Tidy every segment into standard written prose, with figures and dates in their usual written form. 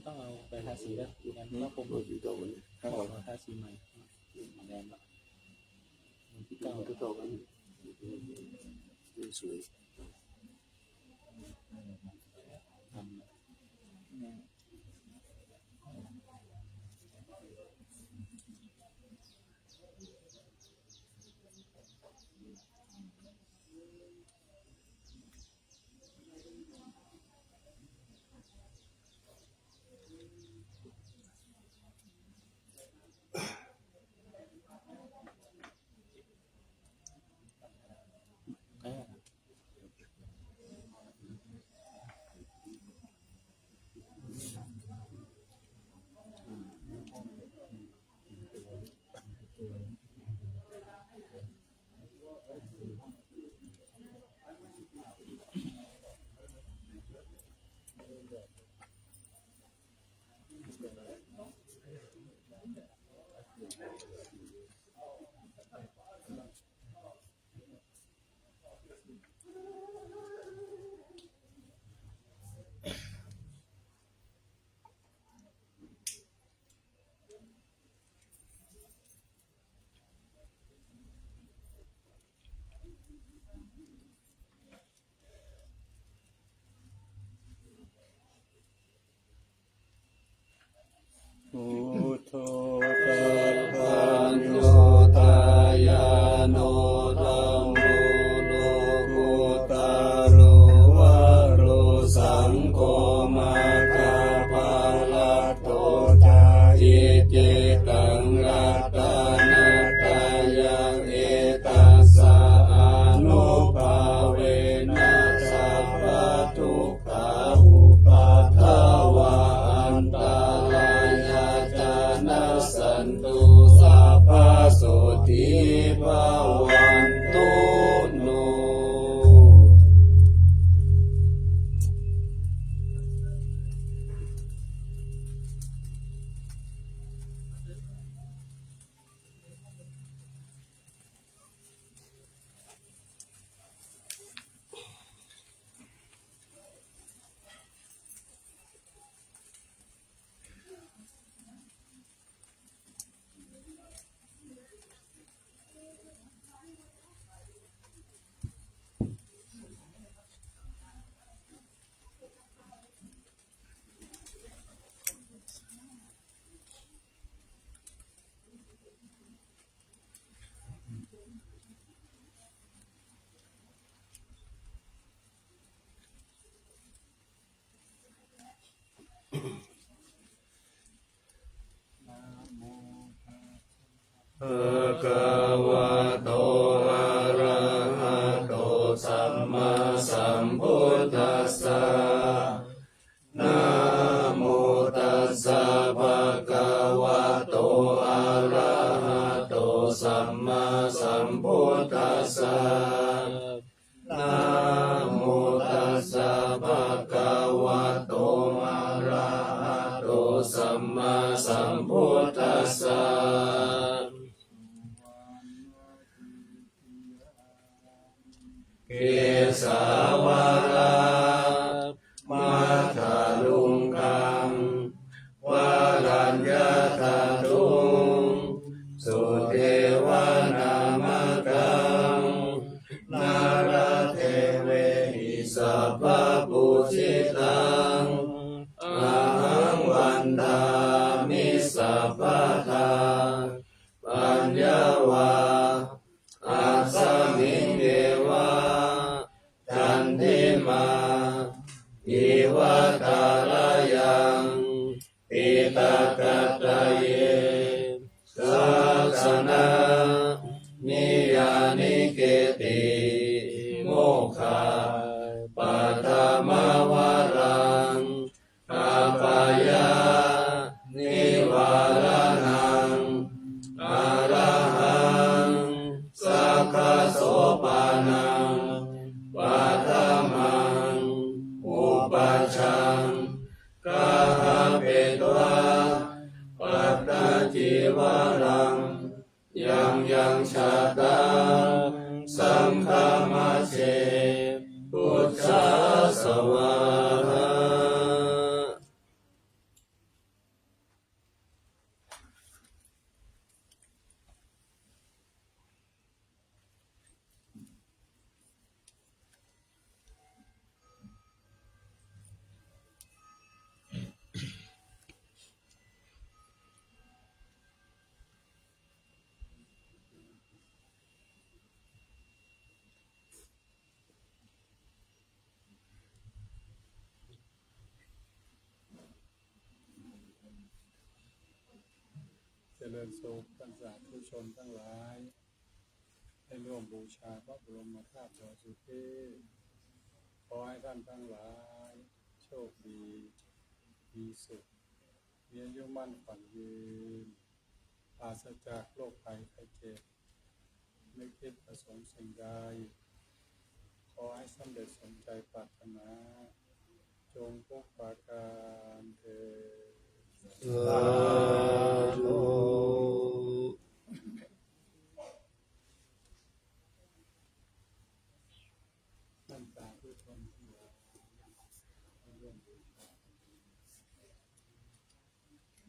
ต้องเอาไปทาสีแล้วดูกันว่าผมขอทาสีใหม่แดงละที่เก่ากันสวยทำพุทโธสัพพัญโยตายาโนธัมโมโลกุตาโรวะโรสังโฆมาคาภาลัตโตจายิจิตังรัตนาตายาเอตัสสะอานุภาเวนัสสัพพทุกขาอุปัฏฐวะอันตรายาจานัสสันตุสัพพโสติภวันตุโนภะคะวะโตอะระหะโตสัมมาสัมพุทธัสสะนะโมตัสสะภะคะวะโตอะระหะโตสัมมาสัมพุทธัสสะนะโมตัสสะภะคะวะโตอะระหะโตสัมมาสัมพุทธัสสะเกสาวารามัทธลุงคังวารัญญาตาตุงสุเทวานามกังนาราเทเวหิสัพพปุจิตังอาหังวันทามิสัพพทาปัญญาวาอาสมิงเดวะจันทิมาอิวะตาลายังปิตากัตตะเยสัสนานิยานิเกติโมคขะปัตตมวารังอาปายานิวารานังอาระหังสัคขโสปานังปัตตมังอุปัชชังกาหะเปตวะปัตตจิวารังยังชาตังสังฆมัสเสพุทธสวาหะ ริญสุขท่านสาธุชนทั้งหลายได้ร่วมบูชาพระบรมธาตุดอยสุเทพขอให้ท่านทั้งหลายโชคดีมีสุขมีอายุมั่นขวัญยืนปราศจากโรคภัยไข้เจ็บไม่คิดประสงค์สิ่งใดขอให้สำเร็จสมใจปรารถนาจงทุกประการเถิด สาธุ ท่านสาธุชนทั้งหลายได้ร่วมบูชา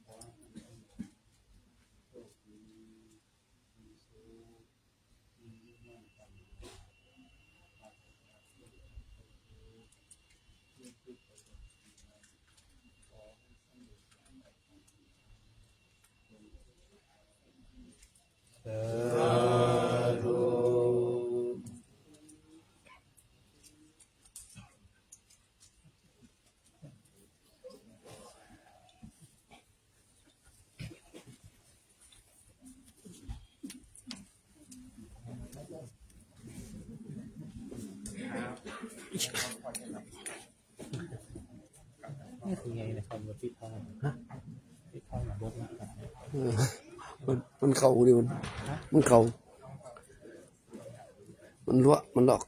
ขอให้ท่านทั้งหลายโชคดีมีสุขมีอายุมั่นขวัญยืนปราศจากโรคภัยไข้เจ็บไม่คิดประสงค์สิ่งใดขอให้สำเร็จสมใจปรารถนาจงทุกประการเถิด สาธุ นี่คือไงนะครับว่าพี่ทองพี่ทองหนังบดนะครับ มันเข่าดิมันเข่ามันรั่วมันหลอก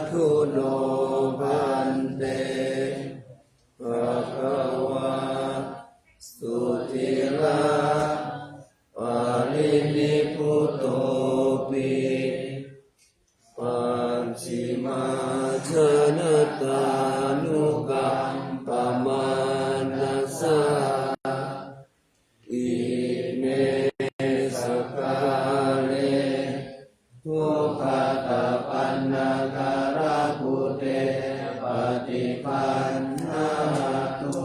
ทุโนพันเต สิมาชนตานุกัมปมานัสสะอิเมสกาเลทุกขตาปันนาการะพุเตปฏิปันนาตุ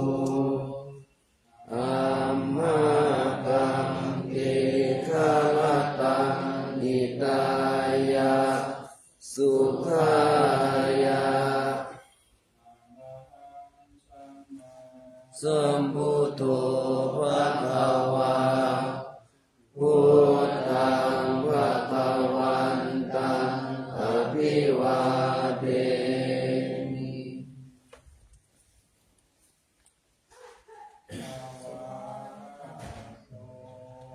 อัมหะกังกิขลตังนิตายะสุขายะสัมพุทโธภะคะวาพุทธังภะคะวันตังอภิวาเทมิ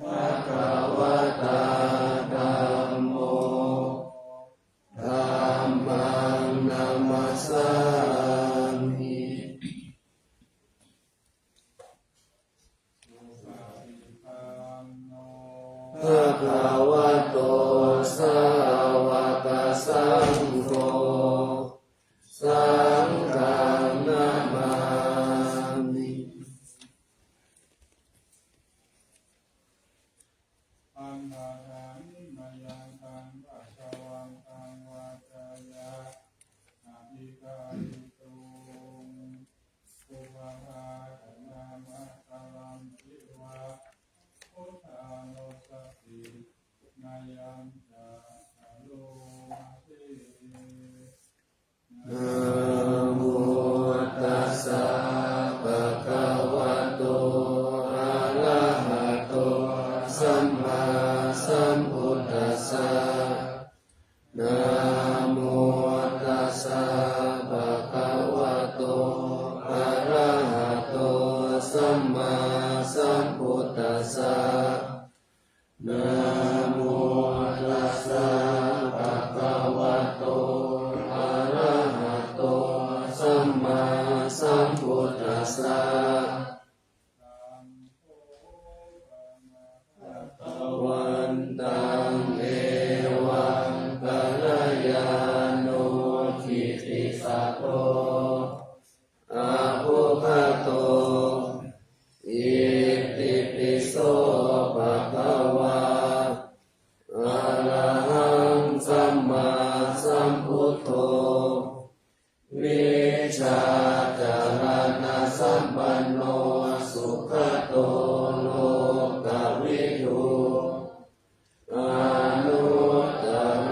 ภะคะวะตาธัมโมธัมมังนัมมัสสามิภะคะวะโตสาวกสังโฆสังฆังนามามิ อันตารานิมายังตังปัสสาวังตังวาจายะอาภิกาลิตุงปุพพะธนามะตะลัมปิวะพุทธานุสตินายังจาโลมาเส นะโมตัสสะภะคะวะโตอะระหะโตสัมมาสัมพุทธัสสะนะโมตัสสะภะคะวะโตอะระหะโตสัมมาสัมพุทธัสสะนะโมตัสสะภะคะวะโตอะระหะโตสัมมาสัมพุทธัสสะวันตังเอวังกัลยาโนทิติสัตโตอะภุคโตอิติปิโสภะคะวาอะระหังสัมมาสัมพุทโธวิชาจารณะสัมปันโนสุขโตโลกวิทูอนุตตโร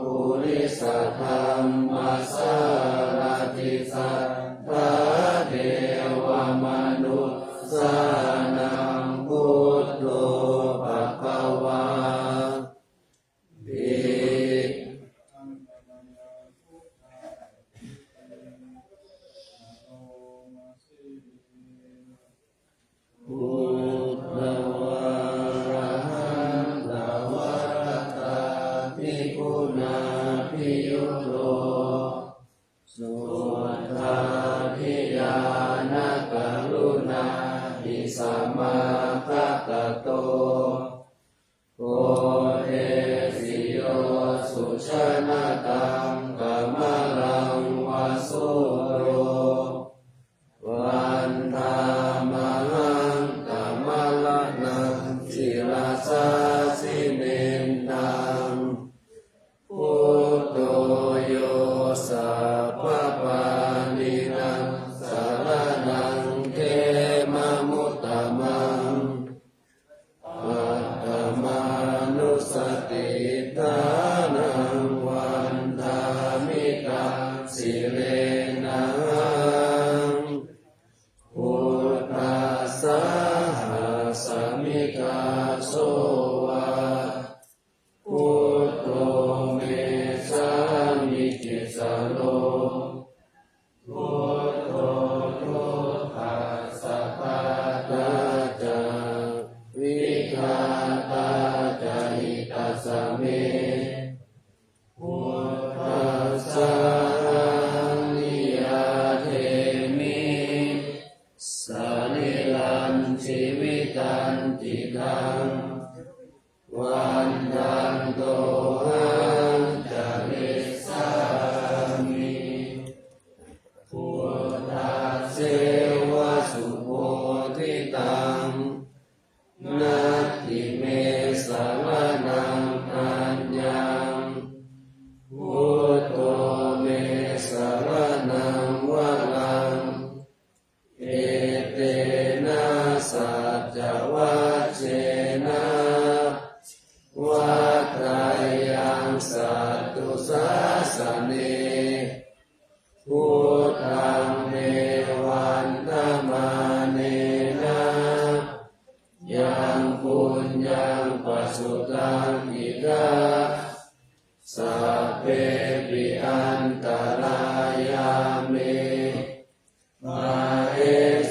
ปุริสธรรมสารติสัทธาเทวมนุษย์สานังพุทโธภะคะวาภิ พุทธวาระหันตวาตาภิกขุนาภิยุตโตสุทธาภิญาณกรุณาภิสัมมาคัตโตโอเทสิโยสุชนะตังกัมมะลังวาสุโรวันธามหังกัมมะละนังศิลาสาสิเนนตังพุทโธโยสัพพะปานินังสารนังเขมะมุตตมังปัตตมานุสติทานังวันธามิตังสิเรนังพุทธัสสะสมิกาโสวะพุทโธเมสามิจิสโลพุทโธทุกขัสสะปะตาจาวิฆาตาจาหิตัสสะเมพุทธัสสะนิยาเทมิสานิลันชีวิตันติตังวันตันโตหังจาริสา สเนพุทธังเมวันตมาเนนะยังปุญญังปัสสุตังอิกาสัพเพปิอันตรายาเมมาเอ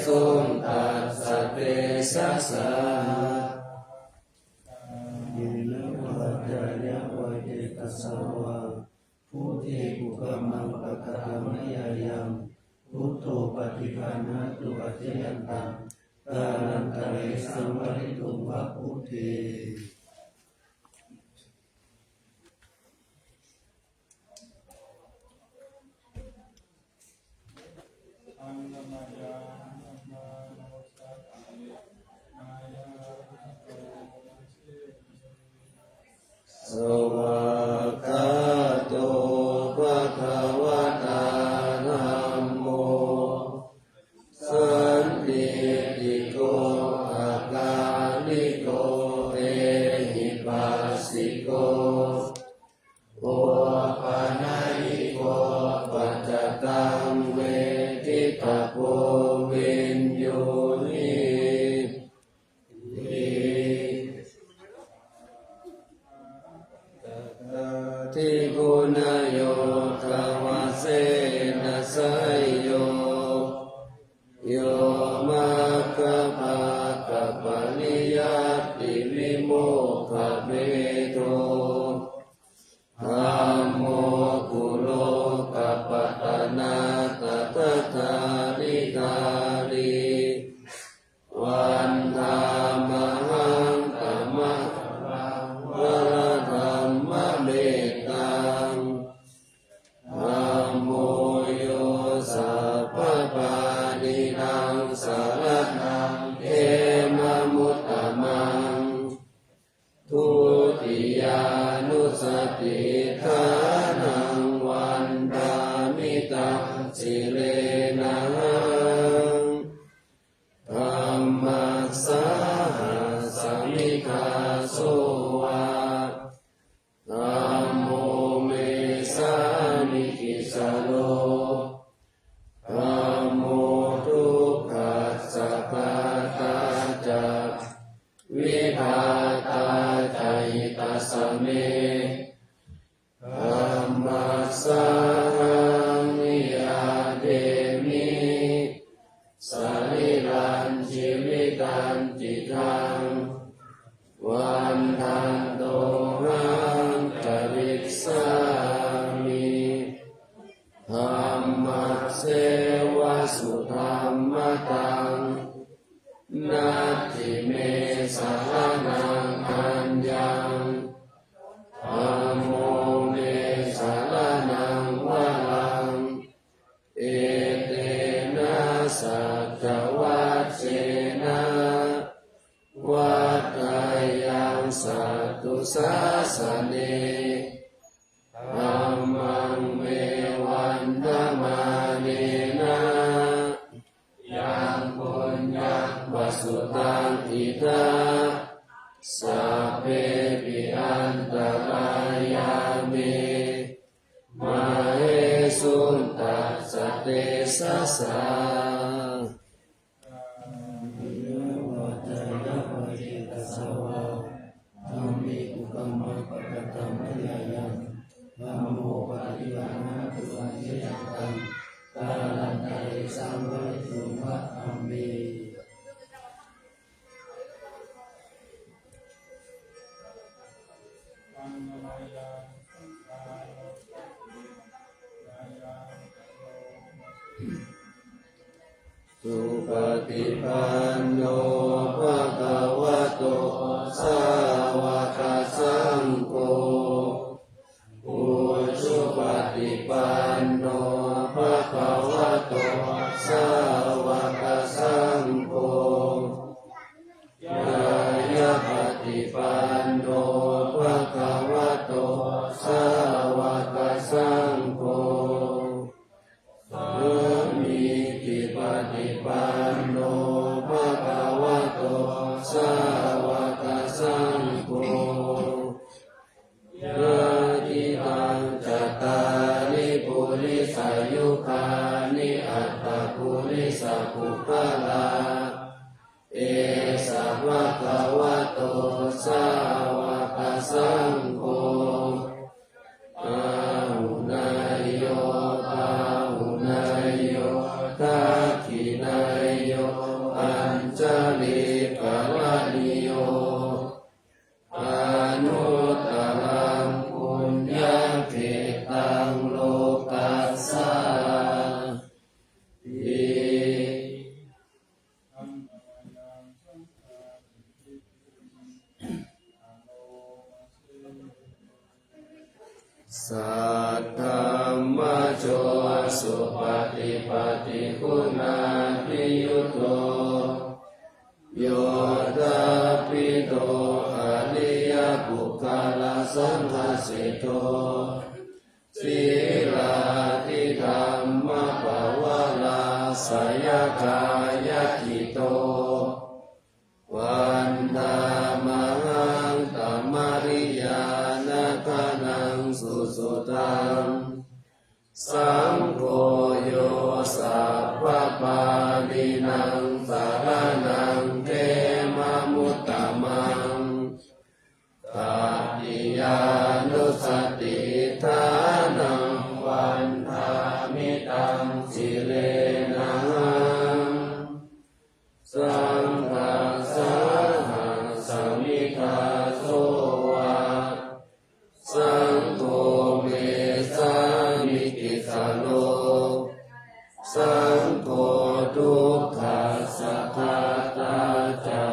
สุนตัสสะเตสัสสะยินวัจจายะวะเจตสาวะพุทธิกุกมังปะกะตัมมยายังพุทโธปฏิภาณะตุอัจฉยันตังกาลันตะเรสัมวริตุงวะพุทเทสวากาโตภะคะวะตาธัมโมสันติติโกอาการิโกเอหิปัสสิโกโอปะนะหิโกปัจจตังเวทิตาโพวินโยนิทิกุณโยทวาเสนะสยโยโยมาคะภาคะปะนิยัตติวิโมกขเมโทธัมโมกุโลกัปปะตะนาตถะทาริกาลีวันธามหังกัมมะวะระธัมมะเมตตังธัมโมโยสัพพะปานินังสารนังเอมะมุตตมังทุติยานุสติทานังวันดามิตังสิเลนะธัมมัสสะสมิคาโสวะธัมโมเมสามิกิสโลธัมโมทุกขัสสะปะตาจักวิภาตาใจตัสสะเมธัมมัสสะนิยาเดมิสริรันชีวิตันจิตังวันทันโตหังจริกสามิธัมมัสเสวะสุธัมมตังนาทิเมสารนังอัญญังธัมโมเมสารนังวะลังเอเตนะสัจวัตเสนะวัฏฏายังสัตตุสาสเนธัมมังเมวันธมาเนนะยังปุญญังปัสสุตังอิทาสัพเพปิอันตรายาเมมาเอสุนตัสสะเตสัสสะวัจจายะวะเจตสาวะธัมมิกุกัมมังปะกะตัมมยายังธัมโมปฏิภาณะตุอัจฉยันตังกาลันตะเรสัมวริตุงวะธัมเมสุปฏิปันโนภะคะวะโตสาวกสังโฆอุชุปฏิปันโนภะคะวะโตสาวกสังโฆยายะปฏิปันโนภะคะวะโตสาวกสังโฆมิติปฏิปันโนภะคะวะโตสาวกสังโฆยะติตังจัตตา ริสายุคานิอัตตปุริสปุพพลาเอสาวะคะวะโตสาวกสังโฆอาหุนายโยอาหุนายโยทักขินายโยอัญจลิกาลนิโยอนุตตรังปุญญเขตังโลกัสสาติ สัทธัมมโจสุปฏิปฏิคุณาภิยุโตโยตาปิโตอริยบุคคลสังฆสิโตศีลาธิธรรมปวาลาสยกายคิโตวันธามหังตัมมาริยานาคานังสุสุตังสังโฆโยสัพพปาลินังสารนังเทมมุตตมังตติยานุสติทานังวันธามิตังสิเลนะสังฆัสสะหังสมิทาโสวะสังโฆเมสามิกิสาโลสังโฆทุกขัสสะทาตาจา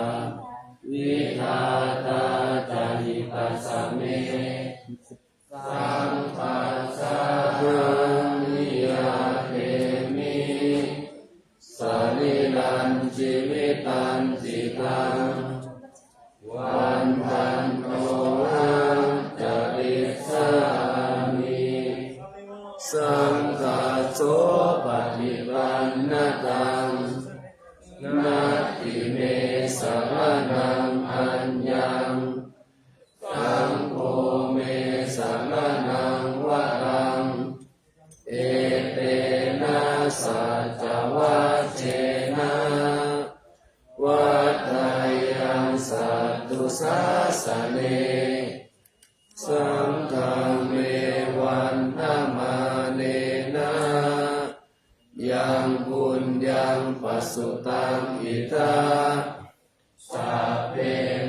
วิทาตาจาหิปัสสะเมสังฆัสสะหังนิยาเทมิสริลันจิวิตันติตังวันทันโตหังจริสามิสังฆาโสปฏิปันนะตังนัตติเมสารนังอัญญังสังโฆเมสารนังวะรังเอเตนะสัจวัชเชนะวัฏฏายังสัตตุสาสเนสังฆังเมวันธมาเนนะยังบุญยังปัสสุตังอิทาสัพเพ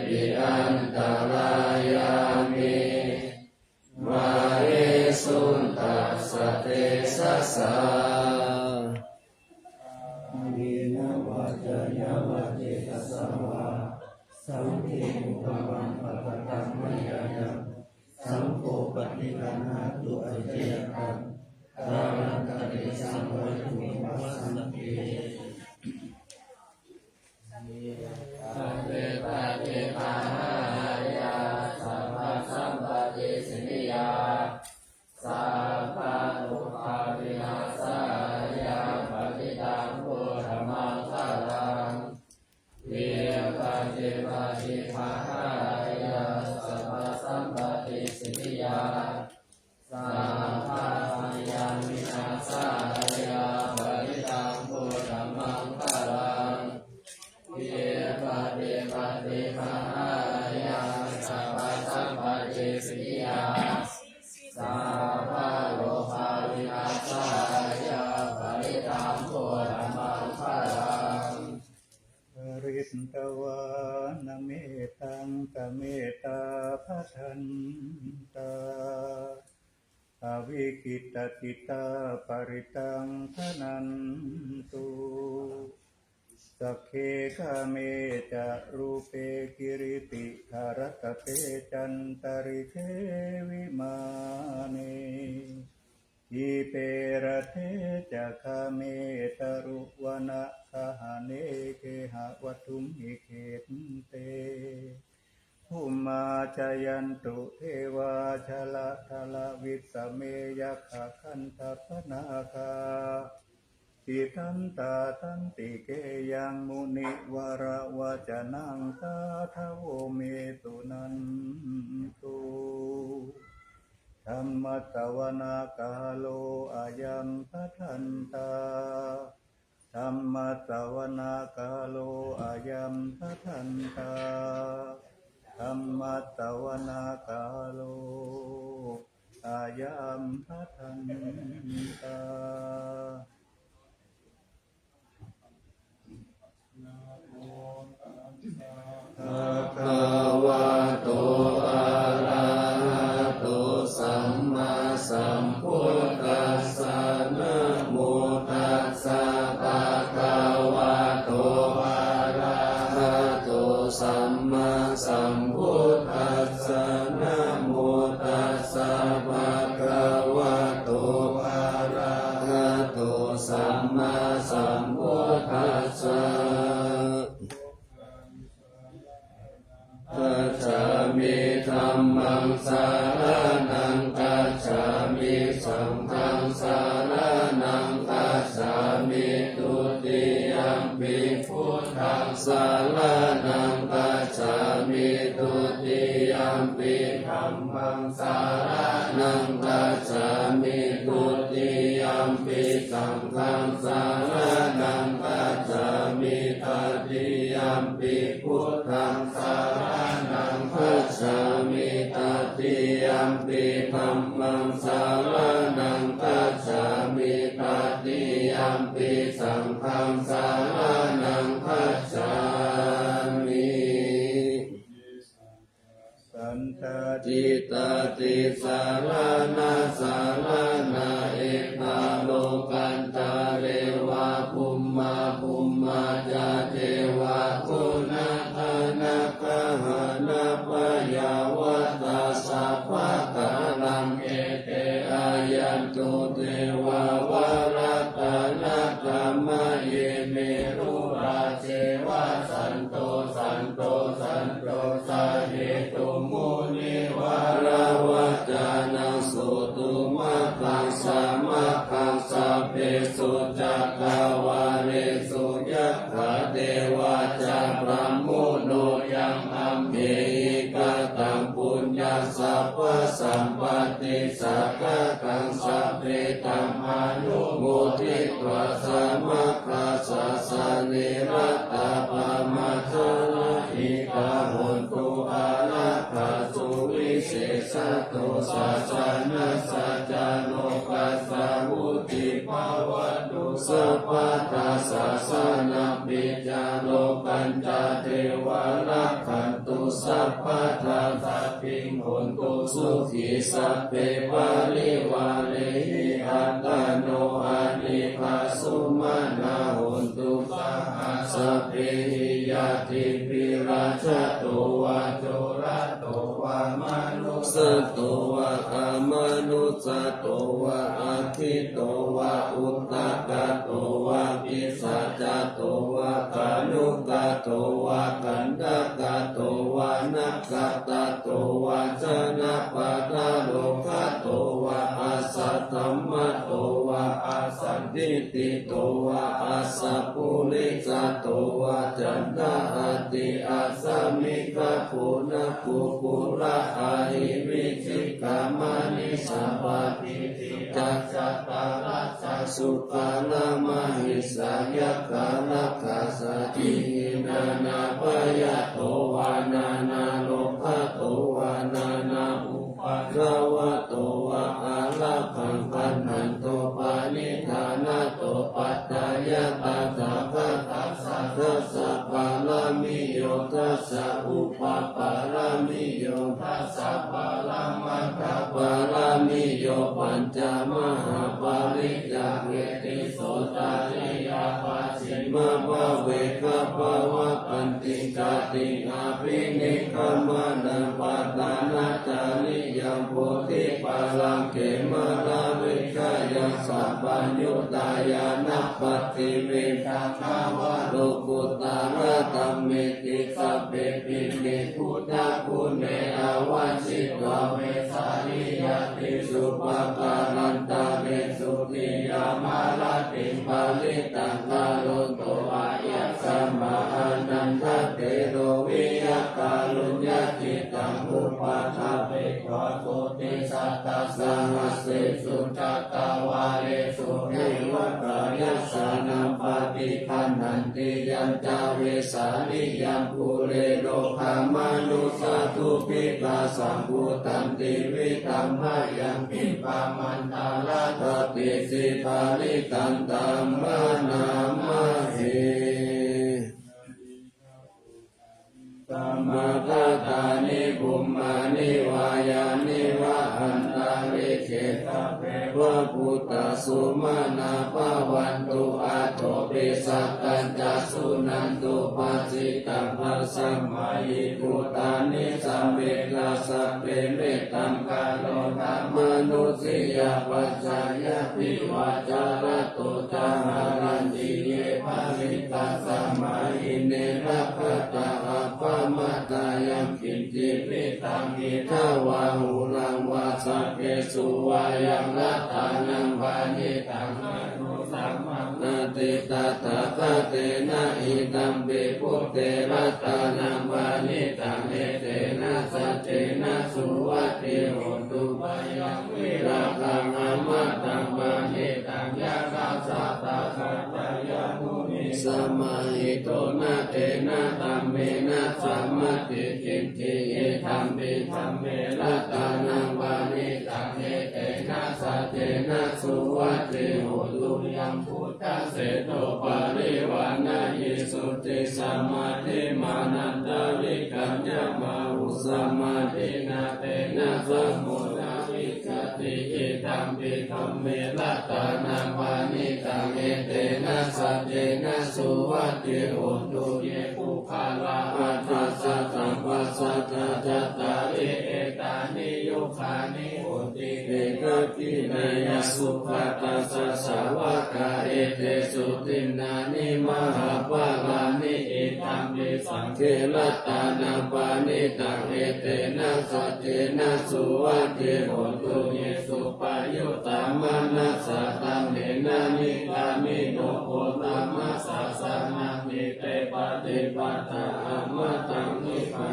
ปิอันตรายามิมาเรสุนตัสสะเตสะสะวินะวัจยาวะเจตสัมวาสังฆิมุขวังปะปะตังมะยายังสังโฆปฏิปันหาตุอเจยตังกาลังกะเดสัมวัตุวัสสันติเวปะเทปะหายาสัพพะสัมปติสินิยาสัพพะทุกขวินาศายาปฏิตังพุทธมังคลังเวปะเทปะเทปะหายาสัพพะสัมปติสินิยาสัพพะยังวินาศายาปฏิตังพุทธมังคลังเวปะเทปะเทปะหายาสัพพะสัมปติสินิยาสัพพะโลภะวินาศายาปฏิตังพุทธมังคลังปริตตวานเมตังกเมตตาภัทันตาอวิกิตติตาปริตังทนันตุสักเคกะเมจะรูเปกิริติหารตเตจันตริเทวิมานีอิเประเทจะคาเมตรุวนะสหเนเกหะวัตุมหิเขตเตภูมาจายันตุเทวาชละทละวิสเมยขะคันทัพนาคาติทันตาทันติเกยังมุนิวระวะจนังตาทโวเมตุนันตุธรรมตวนาคาโลอ ยัมปะทันตาธัมมัสสวนากาโลอายัมปะทันตาธัมมัสสวนากาโลอายัมปะทันตาภะคะวะโตอะระหะโตสัมมาสัมพุทธัสสะนะโมตัสสะภะคะวะโตอะระหะโตสัมมาสัมพุทธัสสะนะโมตัสสะภะคะวะโตอะระหะโตสัมมาสัมพุทธัสสะกัจฉามิธัมมังสารนังกัจฉามิสังฆังสารนังกัจฉามิตุติยัมปิพุทธังสารนังกัจฉามิตุติยัมปิธัมมังสารนังกัจฉามิตุติยัมปิสังฆังสารนังกัจฉามิตติยัมปิพุทธังสารนังกัจฉามิตติยัมปิธัมมังสารนังกัจฉามิตติยัมปิสังฆังสารนังกัจฉามิสันตติตติสารนาสารนาเอกนาโลกันตาเรวะภุมมาภุมมาจาเทวะคุณาธนาคหานาปยาวัตตาสัพพะกาลังเอเตอายันตุเทวาวารัตนาธรรมเยเมรุราเชวะสันโตสันโตสันโตสาเหตุมุนิวารวัจานังสุตุมะคังสามะคังสัพเพสุจักขวาเรสุยัคขะเทวาจาพระมุโนยังอัมเหหิกตังปุญญาสัพพะสัมปติสักขะกังสัพเพธัมมานุโมทิตวะสามะคัสสะสะเนรัตตาปะมัจจาอิกาหุนตุอาราคาสุวิเศษตุสัจจานัสสัจจโลกัสสะวุติภาวะตุสัพพะทาสัสสะนะปิจาโลกันจาเทวะรักขันตุสัพพะทาสัพพิงหุนตุสุขีสัพเพปาลิวาเลหิอัตตโนอานิภาสุมานาหุนตุสัพพะสัพเพหิยาติปิราชโตวะโจระโตวะมนุสโตวะอามนุสโตวะอาทิโตวะอุตตกะโตวะปิสัจจโตวะกานุกะโตวะกันดกะโตวะนักกะตะโตวะจนะปะทะโลกะโตวะอาสัตถัมมะโตวะอาสันติติโตวะอาสัพพุริสโตวะจันทะอาติอาสมิกะปุณกุปุระอาหิวิจิกามานิสัพพะทิติจักจัตตารัสสะสุขานามหิสายะกาลคัสสตินานาปยะโตวานานาโลภะโตวานานาอุปะคะวะโตวะอาลักขังปันนันโตปานิธานาโตปัตตายะตถาคตัสสะทัสสะปาลามิโยทัสสะอุปปาลามิโยทัสสะปาลามัคคะปาลามิโยปัญจมหาปาริจาเวติโสตาริยาปัสสิมาภเวคะภวะปันติกาติอาภินิคมานังปัตตานาจาริยังโพธิปาลังเขมาลาวิกายังสัพพัญญุตายานัปฏิเวทภาวะโลกุตตะระธัมเมติสัพเพปิเมพุทธะปุเนอวัชิตวเวสาริยติสุปการันตาเวสุติยามาลติปาลิตังกาโลโตอายัสสมาอานันทเตโรวิยกาลุญญติตังอุปาทาเปกวะโกติสัตตะสังหสสิสุจัตตวา เรสุหิวัตยัสสานัมปฏิคันหันติยันจาเวสาลิยัมภูเรโลภามานุสาทุปิกาสัมพุตันติวิธัมมายังปิปามันตาลาตติสิภาลิตันตัมมานามาเหตัมมาตาตานิบุมมานิวายานิวะอันตาริเขตเปวะพุตตสุมานาภวันตุอาโตปิสักกัญจสุนันตุปัสสิตังปัสสัมมายิภูตานิสัมเวกาสัพเพเมตตังกาโลธรรมนุสิยาปัจจายปิวาจารตุจามารันติเยภาริตาสัมมาหิเนระภัตตาอัปปมัตตายัมกินจิปิตังอิทาวาหุรังวาสัพเพสุวายังรัตานังวานิตังอนุสัมมังนาติตาตาคเตนะอิตัมปิพุทเตรัตานังวานิตังเอเตนะสัจเจนะสุวัติโหตุปยังวิราคังอมัตตังวานิตังยะคาสัตตาสัจจยมุนิสมาหิโตนะเตนะตัมเมนะสัมมติกินติเอธัมปิธัมเมรัตานังวานิตังเอเตนะสัจเจนะสุวัติโหตุยังพุทธเสโตปาริวานายิสุติสัมมาทิมานันตาริกัญญามาอุสัมมาทินาเตนะสัมมุนาวิกติอิธัมปิธัมเมรัตานังวานิตังเอเตนะสัจเจนะสุวัติโหตุเยปุคาลาอัตถัสสะสัมปัสสะจัตตาริเอตานิยุคานิโหติเอกกิเนยสุขตัสสะสาวกาเอเตสุตินานิมหาปาลานิอิธัมปิสังเขรัตานาปานิตังเอเตนะสัจเจนะสุวัติโหตุเยสุปายุตตามานัสสะตัมเนนะนิกามิโนโหตัมมัสสะสะนังนิเตปฏิปัตตาอัมมะตังนิพพา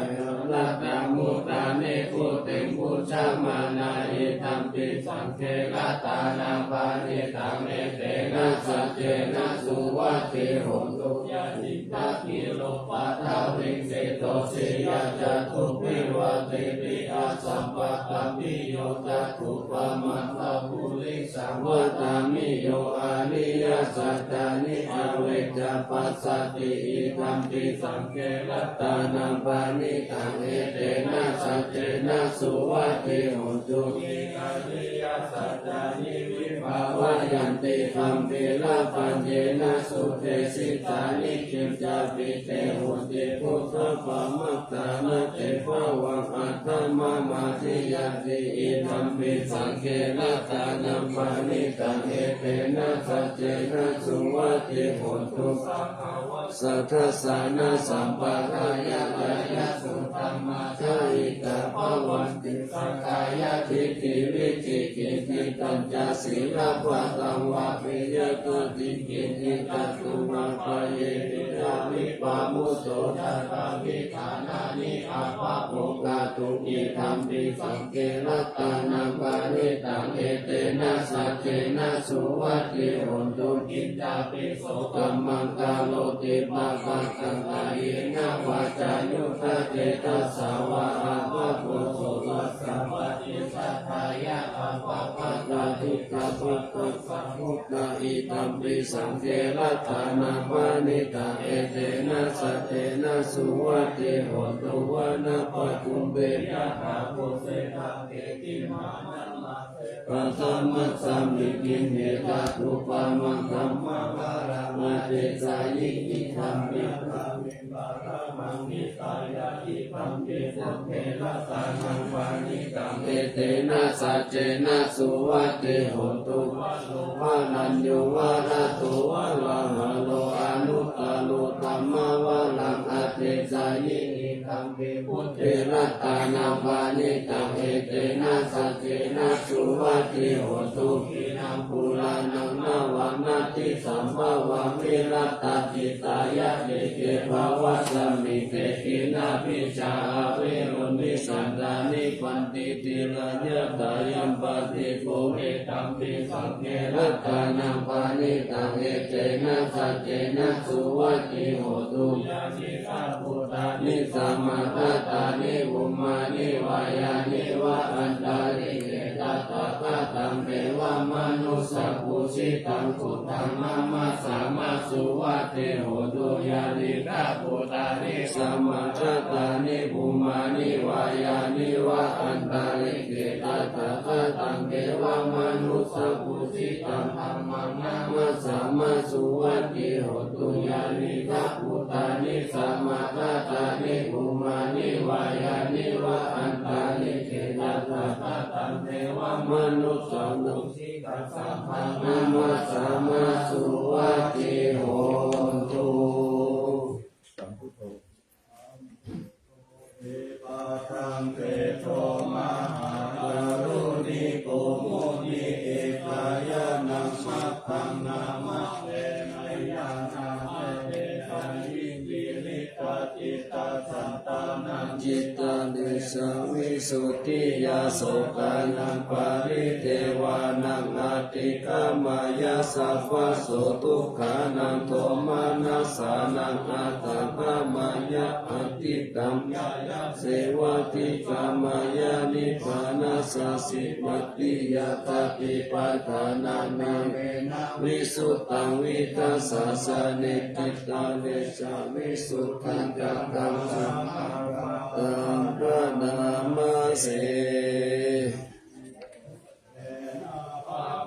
รัตตังมุตตานิพุเตมุชฌามานาอิธัมปิสังเขรัตานาปานิตังเอเตนะสัจเจนะสุวัติโหตุยะจิตตะกิโลปัฏฐาวิเศโตสิยะจัตุวิวัติปิอาสัมปะตปิโยจัตุปะมัตตปุริสังวตามิโยอาริยสัจจานิอเวจจปัสสติอิธัมปิสังเขรัตานังปานิตังเอเตนะสัจเจนะสุวัติโหตุอิอาริยสัจจานิวิภาวะยันติธัมปิลาปัญเยนะสุเทสิตานิคิมจาปิเตโหติพุทธปะมัตตานะเตภวังอัตถมะมาธิยันติอิธัมปิสังเขรัตานังปานิตังเอเตนะสัจเจนะสุวัติโหตุสัทธัสสะนะสัมปะทายะยะสุตัมมาทาอิตาภวันติสักกายทิฏฐิวิจิกิจติตัญจศีลปะตังวะปิยตุติกิจิตัตุมาปะเยติยาวิปามุโสทัตตาวิธานานิอาภะโภกาตุอิธัมปิสังเขรัตานังปานิตังเอเตนะสัจเจนะสุวัติโหตุกิจจาปิโสกัมมังกาโลติปะปัสสังกายเนวาจายุทธเจตัสสาวะอาภะโพโสตัสสะปฏิสัทธายะอาภะปะตาทิตาปุตตะสัมมุตตะอิธัมปิสังเขรัตานังปานิตังเอเตนะสัจเจนะสุวัติโหตุวะนะปะคุมเบยะหาโพเสทะเกติมานัมมาเตปัสสัมมัสสัมมิกินเนตาตุปะมังคัมมะวาระมะเตสายิอิธัมปิภาวิบาระมังนิกายะอิธัมปิสังเขรัตานังปานิตังเอเตนะสัจเจนะสุวัติโหตุวะโลวะนัญโยวะระโตวะละหะโลอนุตตโลธัมมาวะลังอเตสายิอิธัมปิพุทเทรัตานังปานิตังเอเตนะสัจเจนะสุวัติโหตุกินังปุรานังนาวันนาติ ติสัมภวังวิรัตติตายะเกเกภาวะสมิเกกินาพิจาเวรุนิสันดานิปันติติระยะตายัมปติโกเมตัมปิสังเกรัตานังปานิตังเอเจนะสัจเจนะสุวัติโหตุยานิสัพพุทานิสัมมาตตานิบุมานิวายานิวะอันตาริเกตัตตะกะตังเทวมนุสสะปุสิตังพุทธังมัมมาสามาสุวัติโหตุยานิสัพพุทธานิสัมมาตตานิบุมานิวายานิวะอันตาริเกตัตตะกะตังเทวมนุสสะปุสิตังธัมมังนามาสามาสุวัติโหตุยานิสัพพุทธานิสัมมาตตานิบุมานิวายานิวะอันตาริเกตัตตะกะตังเทวมนุสสะปุสิตังธัมมังนามาสามาสุวัติโหตุ ทังเตโชมหาการุณิโกมุนิเอกายานังมัตตังนามะเตนะยานาเตสันวิวิริตติตาสันตานังจิตตานิสังวิสุทธิยาโสกานังปาริเทวานังอาติกามายาสัพพะโสทุกขานังโทมานัสสานังอาตากามายะอติกัมยายะเสวติกามายานิพานาสสิมัตติยาตติปัฏฐานานังวิสุตตังวิทัสสะสะเนติตาเนสะวิสุทธังกังกังสัมมาตังพระนามาเส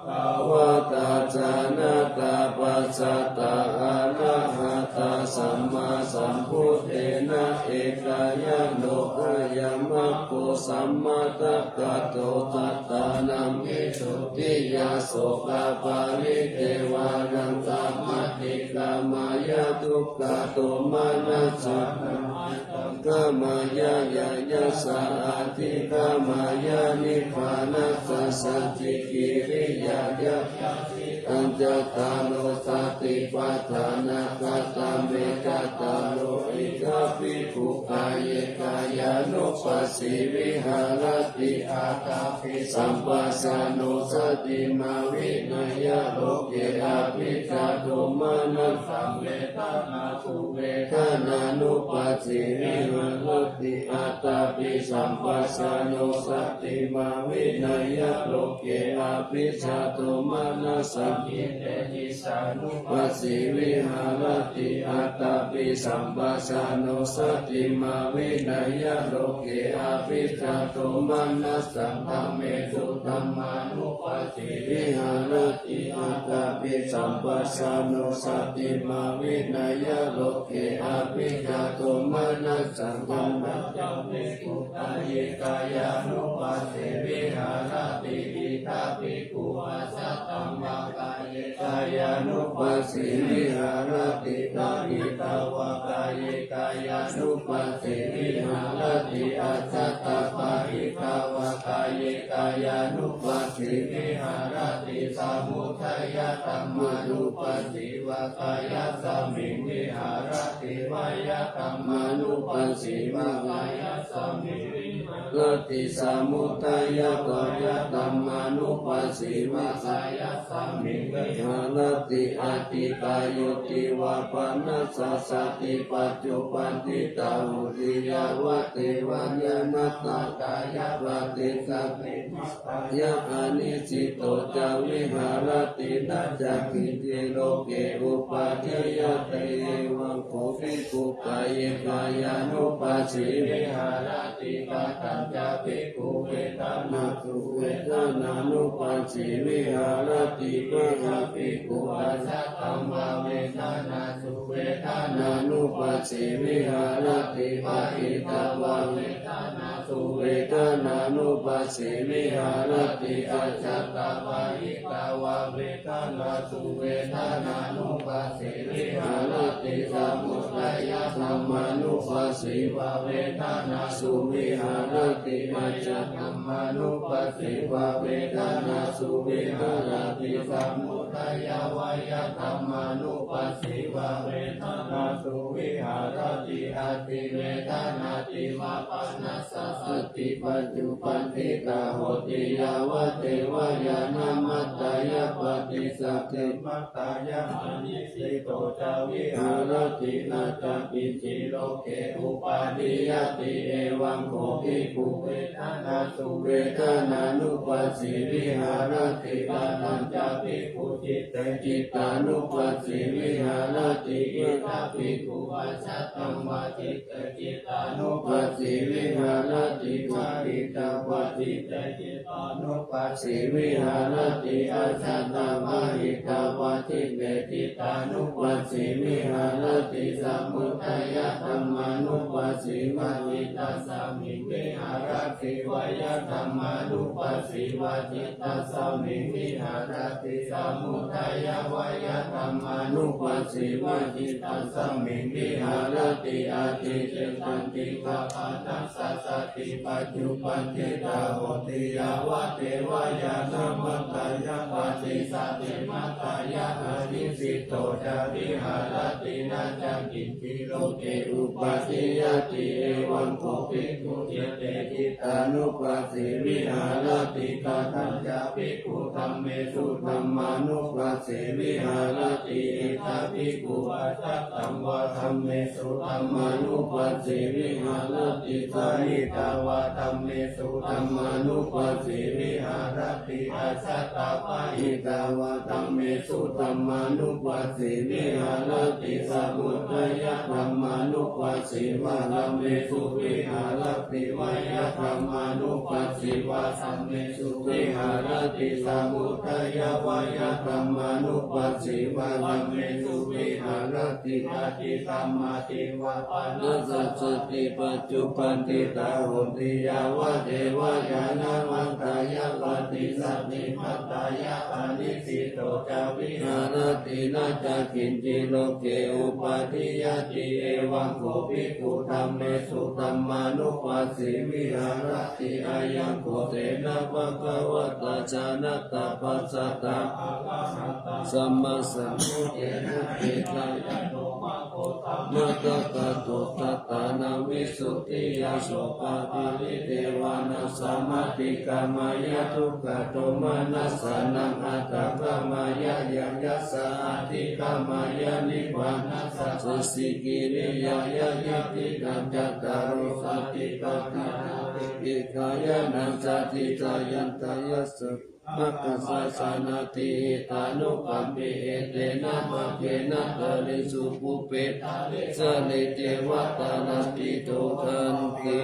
ภาวะตาจานาตาปัสสะตาอะระหะตาสัมมาสัมพุทเทนะเอกายโนกายมัคโคสัมมาตัปปะโตตัตตานัมมิสุทธิยาโสกาปาริเทวานังสัมมาติกามายาทุกขโตมานัสสะกามายายายาสาธิกามายานิพานัสสะจิกิริยายะอัญจตาโลสติปัฏฐานาคตาเมกตาโลอิกาภิกขุกายกายานุปัสสิวิหารติอาตาภิสัมปัสสะโนสติมาวินัยโลเกอาภิจาโตมานัสสัมเวทนาสุเวทนานุปัสสิวิหารติอาตาภิสัมปัสสะโนสติมาวินัยโลเกอาภิจาโตมานัสสัมเตติสานุปัสสิวิหารติอัตตาปิสัมปัสสะโนสติมาวินัยโลเกอาภิจาโตมานัสสัมธัมเมสุธัมมานุปัสสิวิหารติอัตตาปิสัมปัสสะโนสติมาวินัยโลเกอาภิจาโตมานัสสัมธัมมัจจเมสุกายกายานุปัสสิวิหารติอิทาภิกขุอาสัตตัมมังกายกายานุปัสสิวิหารติตาอิตาวะกายกายานุปัสสิวิหารติอาสัตตปะอิตาวะกายกายานุปัสสิวิหารติสมุทัยธัมมานุปัสสิวะกายสมิงวิหารติวายธัมมานุปัสสิวะกายสมิงวิหารติสมุทัยกายธัมมานุปัสสิวะกายสมิงวิหารติอติกายโยติวะปันนัสสะสติปัจจุปันติตาหุติยาวะเทวัญญนัตตากายะวะเตสัพพิมัสสะยะอานิสิโตจาวิหารตินัจจคิติโลเกอุปาทิยเตวังโคภิกขุกายกายานุปัสสิวิหารติกตัญจภิกขุเวทนาสุเวทนานุปัสสิวิหารติมหาภิกขุอาสัตตัมมาเวทนาสุเวทนานุปัสสิวิหารติปะอิตาวะเวทนาสุเวทนานุปัสสิวิหารติอาจัตตปะอิตาวะเวทนาสุเวทนานุปัสสิวิหารติสมุทัยธัมมานุปัสสิวะเวทนาสุวิหาร ติปัจจตัมมานุปัสสิวะเวทนาสุวิหารติสัมมุทัยวายธัมมานุปัสสิวะเวทนาสุวิหารติอาติเวทนาติมาปัสสัสสะติปัจจุปันติตาโหติยาวะเทวายานามัตตายะปฏิสัพเพมัตตายะอนิสิโตจาวิหารตินาจปิจิโลเกอุปาทิยติเอวังโคภิกขุเวทนาสุเวทนานุปัสสิวิหารติปานัญจภิกขุจิตเตจิตานุปัสสิวิหารติอิทาภิกขุปัสสัตตังวาจิตเตจิตานุปัสสิวิหารติวาริตาวาจิตเตจิตานุปัสสิวิหารติอาสัตตวาหิตาวาจิตเตจิตานุปัสสิวิหารติสัมมุทัยธัมมานุปัสสิวะจิตตัสสมิงวิหารติวายธัมมานุปัสสิวะจิตตัสสมิงวิหารติสัมมุทัยวายธัมมานุปัสสิวะจิตตัสสมิงวิหารติอาทิเจตันติวะปานัสสัสสติปัจจุปันติตาโหติยาวะเทวายานามัตตายะปฏิสัพเพมัตตายะอนิสิโตจาวิหารตินาจังกินติโลเกอุปาทิยติเอวังโคภิกขุจิตเตจิตานุปัสสิวิหารติกาทัญจาภิกขุธัมเมสุธัมมานุปัสสิวิหารติเอตาภิกขุปัสสัตตังวาธัมเมสุธัมมานุปัสสิวิหารติสาหิตาวาธัมเมสุธัมมานุปัสสิวิหารติอาสัตตปะหิตาวาธัมเมสุธัมมานุปัสสิวิหารติสมุทัยธัมมานุปัสสิวะธัมเมสุวิหารติวายธัมมานุปัสสิวะธัมเมสุวิหารติสมุทัยวายธัมมานุปัสสิวะธัมเมสุวิหารติอาทิธัมมาติวะปานัสสัสสติปัจจุปันติตาโหติยาวะเทวายานามัตตายะปฏิสัพพิมัตตายะอนิสิโตจาวิหารตินาจักินจิโลเกอุปาทิยติเอวังโคภิกขุธัมเมสุธัมมานุปัสสิวิหารติอายังโคเตนะภะคะวะตาจานะตาปัสสะตาสัมมาสัมพุทเทนะเอตายะโตมะโคตัมมะตะกะโตตัตตานังวิสุทธิยาโสปะติลิเทวานัสสะมติกามายะทุกขโทมานัสสะนังอัตตะกามายะยังยัสสะอธิกามายะนิพพานัสสะสุสิกิริยายะยติกัจจตารโสติปะติอิกายะนัสสะติจายันตายะสะมัคคะสะสานาติตานุปัมปิเอเตนะมะเกนะตะลิสุปุเปตะสะเลเทวะตานัสติโตทันติ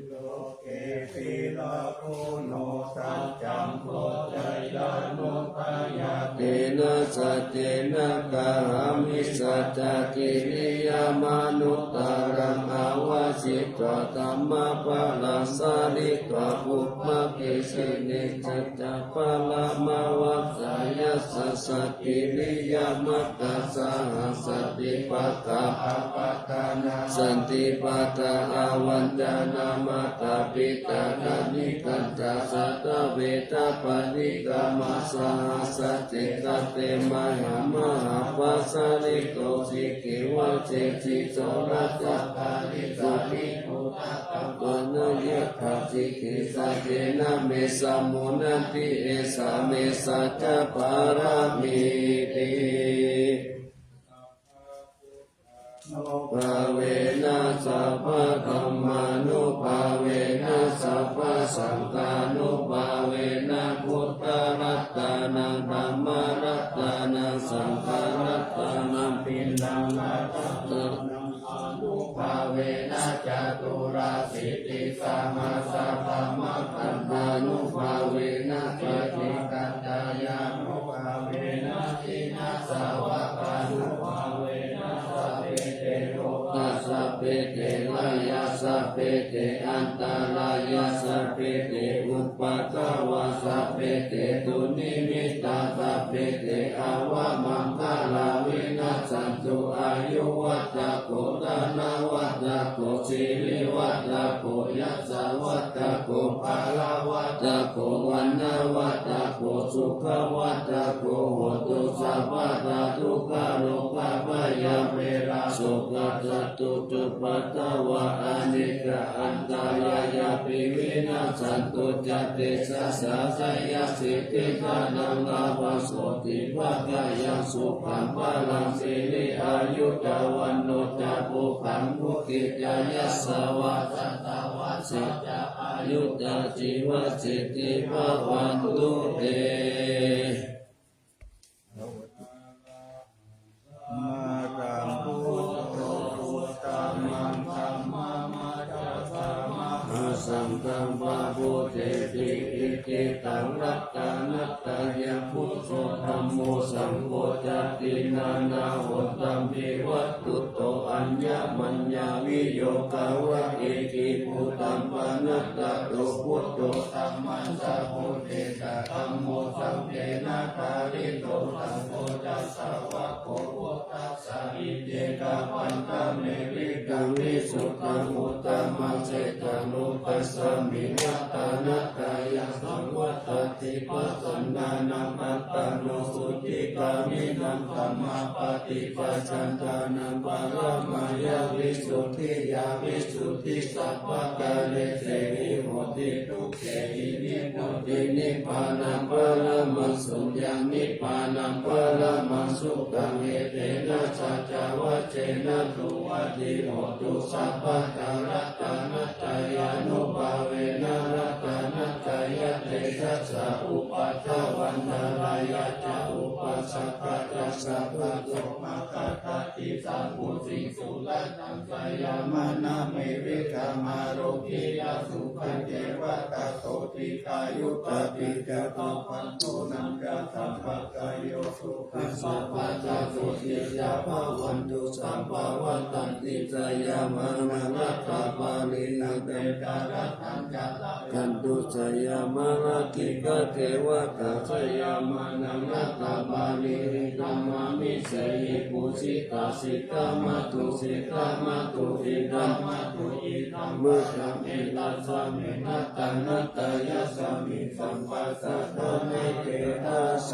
โลเกสิลาโคโนสัจจังโพธายานุปายาเตนะสัจเจนะกะหามิสัจจกิริยามานุตตารังอาวาสิตวะธัมมะปะละสาลิตวะปุพพะเกสิเนจัจจปะละมะวัสสายาสสะกิริยามัตตาสหัสติปัฏฐาภะปะทานาสันติปัฏฐาอาวันจานามัตตาปิตาคานิกัจจสัตตเวทปะนิกามัสสะสัจเจกเตมหามหาปัสสะริโกสิกิวัจเจจิโสรัสสะกาลิสามิโภตะปะนยะภาสิกิสัจเจนะเมสะมุนันติเอสะเมสัจจปารามิติภาเวนะสัพพะธัมมานุภาเวนะสัพพะสังฆานุภาเวนะพุทธรัตนังธัมมรัตนังสังฆรัตนังปิณังรัตนังอนุภาเวนะจตุราสิติสามาสัพพะมะคันธานุภาเวนะปฏิกัจจายานุภาเวนะทินาสาวกานุภาเวนะสัพเพเตโลกัสสัพเพเตลายาสัพเพเตอันตรายาสัพเพเตอุปะกวาสัพเพ เตตุนิมิตาสัพเพเตอาวะมังคลาวินาศสันตุอายุวัฏโกตนาวัฏโกสิริวัฏโกยัสสะวัฏโกภาลาวัฏโกวันนาวัฏโกสุขวัฏโกโหตุสัพพะทาทุกขโรคาพยาเวราโสกสัตตุจุปัตตวะอนิกะอันตายายาปิวินาสันตุจัตเตสสะสยสิทธิทานังลาภโสติภะกายังสุขังพลังสิริอายุตวันโนจะปุขังภุกิจายสสวะสัตตวะสัจจะอายุตจิวสิทธิภะวันตุเตมาตังพุทโธพุทธังมังธัมมังมัจจสามะสังฆังปะโพเทติอิติตังรัตตานัตตายังพุทโธธัมโมสังโฆจัตตินานาโหตัมปิวัตตุโตอัญญมัญญาวิโยกาวะเอกิภูตัมปนัตตะโตพุทโธธัมมัสสะโพเทตะธัมโมสังเกนะคาริโตธัมโมจัสสะวะโคพุทธัสสะอิเตกะปันตะเมวิกังวิสุทธังอุตตมังเสตังโลกัสสมิวัตตานัตตายังสังวัตติปัสสนานังอัตตโนสุติกามินังธัมมาปฏิปัสสันตานังปารมายาวิสุทธิยาวิสุทธิสัพพะกาเลเสหิโหติทุกเขหินิโพธินิพพานังปรมังสุญญานิพพานังปรมังสุขังเอเตนะสัจจวัจเจนะตุวัติโหตุสัพพะทารัตตานัตตายานุภาเวนะรัตตานัตตายะเตชัสสะอุปัฏฐวันตรายะจะอุปัสสะกะจัสสะภะโสมะกะตติสัมพุสิสุลันตังสยามนะเมวิกามาโรกิยาสุขันเทวะตะโตติกายุตติกะโตปันตุนังกะสัมปะกายโยสุขัสสะปะจาสุติยาภวันตุสัมภวัตันติสยามนะรัตตาปาลินาเตตารัตถังจัตตากันตุสยามะกิกะเทวะตาสยามนะรัตตาปาลิธัมมามิเสหิปุสิตาสิกามาตุสิกามาตุอิดัมมาตุอิดัมมุตัมเอตัสสะเมนัตตานัตตายะสัมมิสัมปัสสะโตเนเกตัสโส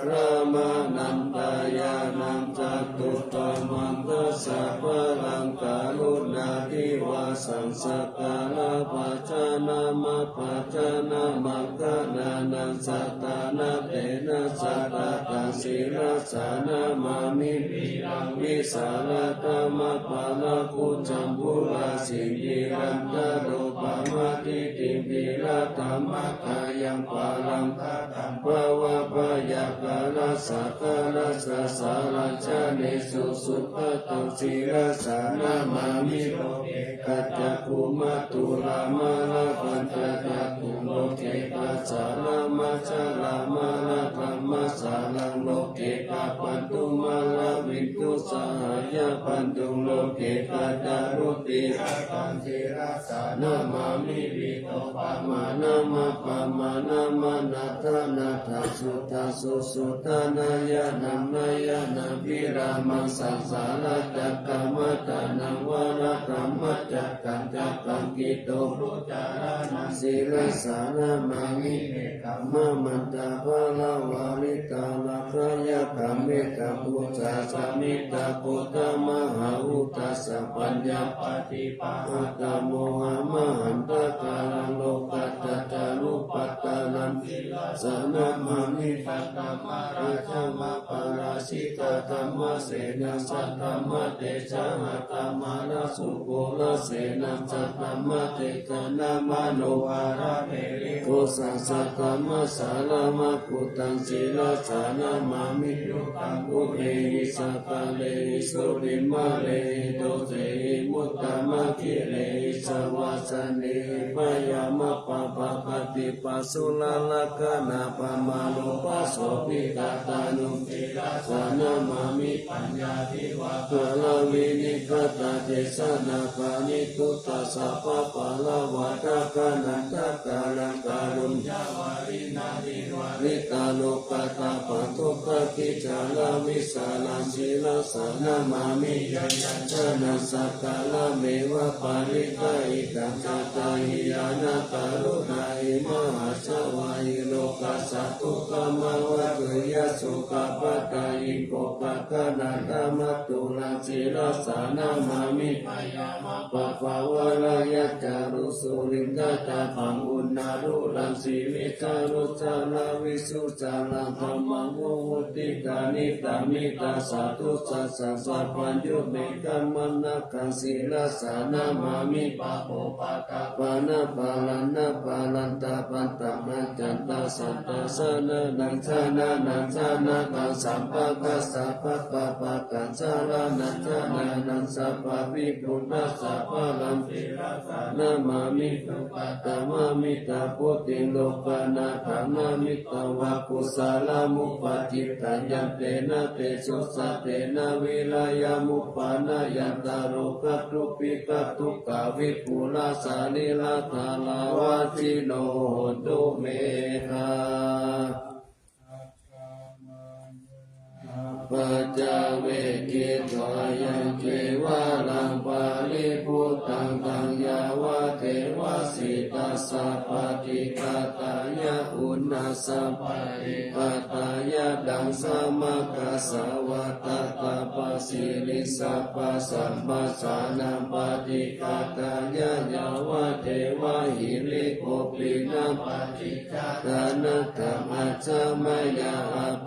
รามานันตายานังจัตตุตมังคัสสะพลังกาลุนาทิวาสังสักกาลปัจจานามาปัจจานามังคนานังสัตตานาเตนะสัตตาตังศิรัสสานามามิปิรังวิสารตมะปะละกุจัมบุราสิกิรันตะโลปะมะติติปิระธรรมะกายังปะลังคะตัมภวะปะยะกะละสักกะละสะสารัญชะเนสุสุขะตุศิรัสสานามามิโลเกกัจจคุมาตุรามาลาปัญจจักขุโลเกกัสสะละมัจจาลามาลาธัมมัสสะลังโลเกกะปันตุมาลาวินตุสหายะปันตุโลเกกัจจารุติอาตังศิรัสสานามามิวิโตปะมานะมะปะมานะมะนะทะนะทะสุทะสุสุทะนายะนัมนายะนัมพิรามังสังสาระจักกะมัตตานังวะระธัมมัจจักกังจักกังกิโตรุจารานังศิรัสสานามามิเนกัมมะมันตาภะละวาริตาลักขยะกัมเมตะปุจจาสมิตะปุตตะมหาอุตัสสะปัญญาปฏิปะหะตะโมหะมหันตะกาลังโลกัตตะจานุปัตตานังศิรัสสานามามิปัตตะมะราชมะปะราชิกะธัมมะเสนะสัทธัมมะเตชะหะตัมมะราสุโกละเสนะสัทธัมมะเตชะนะมโนวาระเมริโกสัสสะธัมมะสารมะกุตังศิรัสสานามามิยุตังอุเอหิสัพพะเลหิสุริมะเลหิโตเสหิมุตตะมะคิเลหิสวาสเนหิปะยามะปะปะปฏิปัสสุลา ลักขณะปมาโลปัสโสปิกาตานุติราสานามามิปัญญาทิวาภลาวินิกตาเทสนาปานิทุตตาสัพพะปะละวะตะกานันตะกาลังการุญญาวารินานิวาริตาโลกตาปะทุกขกิจาลามิสาลาศิลาสานามามิยัญญัญชนะสักกาลเมวะปาริกาอิตังจตาหิยานาการุณาอิมหาสวายิโลกัสสะทุกขมาวะตุยสุขปัตตายิโกปะกะนาตมัตตุลาศิลาสานามามิปยามะปะภาวะลายัจจารุสุรินทตาปังอุณารุลังสีวิจารุจาลาวิสุจาลังธรรมังวุติกานิตามิตาสาธุสัสสะสัพพัญญุเมกัมมนะกังศิลาสานามามิปะโภปะกะปะนะปะลันนะปะลันตาปันตะมัจจันตาสัตตะสนะนังสนะนังสนะตังสัมปะกัสสะปะปะปะกัสสะละนังสนะนังสัพพะวิปุณัสสะปะลัมปิราสานามามิตุปัตตมามิตาพุติโลกนาถานามิตวะกุสาลมุปะจิตตัญญัเตนะเตสุสัตเตนะวิลายามุปานายันตาโรกัตตุปิกัตตุกาวิปุลาสานิลาทาลาวาจิโนตุเมหาปัจจเวกิตวายังเกวาลังปาลิพุตังตังยาวะเทวะสิตัสสะปฏิกาตายะอุณาสัพปฏิกาตายะดังสมะกัสสวะตะตะปัสสิลิสัพพะสัมมาสานัปฏิกาตายะยาวะเทวะหิริโกปินะปฏิกาตานะธัมมัจจมยา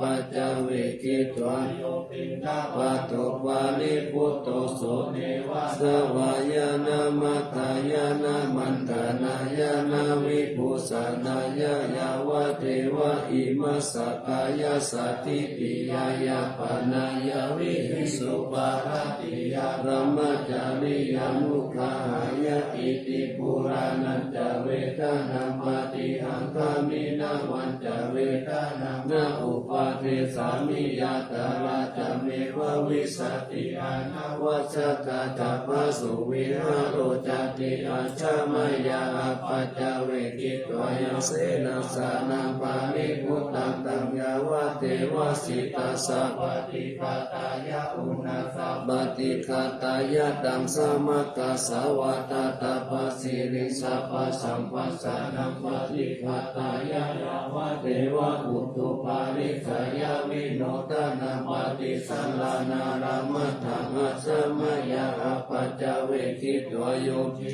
ปัจจเวกิตวาโยปินทปัตโตวาลิพุตโตโสเนวะสวายานามัตตายานามันตานายานาวิภูสานายายาวะเทวะอิมัสสะกายาสัตติปิยายาปานายาวิหิสุปาราติยารัมมจาริยามุขหายะอิติปุรานันจเวทานัมปฏิหังคามินาวันจเวทานัมนาอุปาเทสามิยาตาราจเมวะวิสติอานาวัชกาจัปะสุวิหารโรจติอาชามายาปัจจเวกิตวายเสนาสานังปาริพุตตังตังยาวะเทวะสิตัสสะปฏิคาตายะอุณาสัพปฏิคาตายะดังสมะกัสสวะตตาปัสสิริสัพพะสัมปัสสะนังปฏิคาตายะยาวะเทวะอุตุปาริขายาวิโนทนาปฏิสัลลานารามะธรรมะสมยาปัจจเวกิตวโยจิ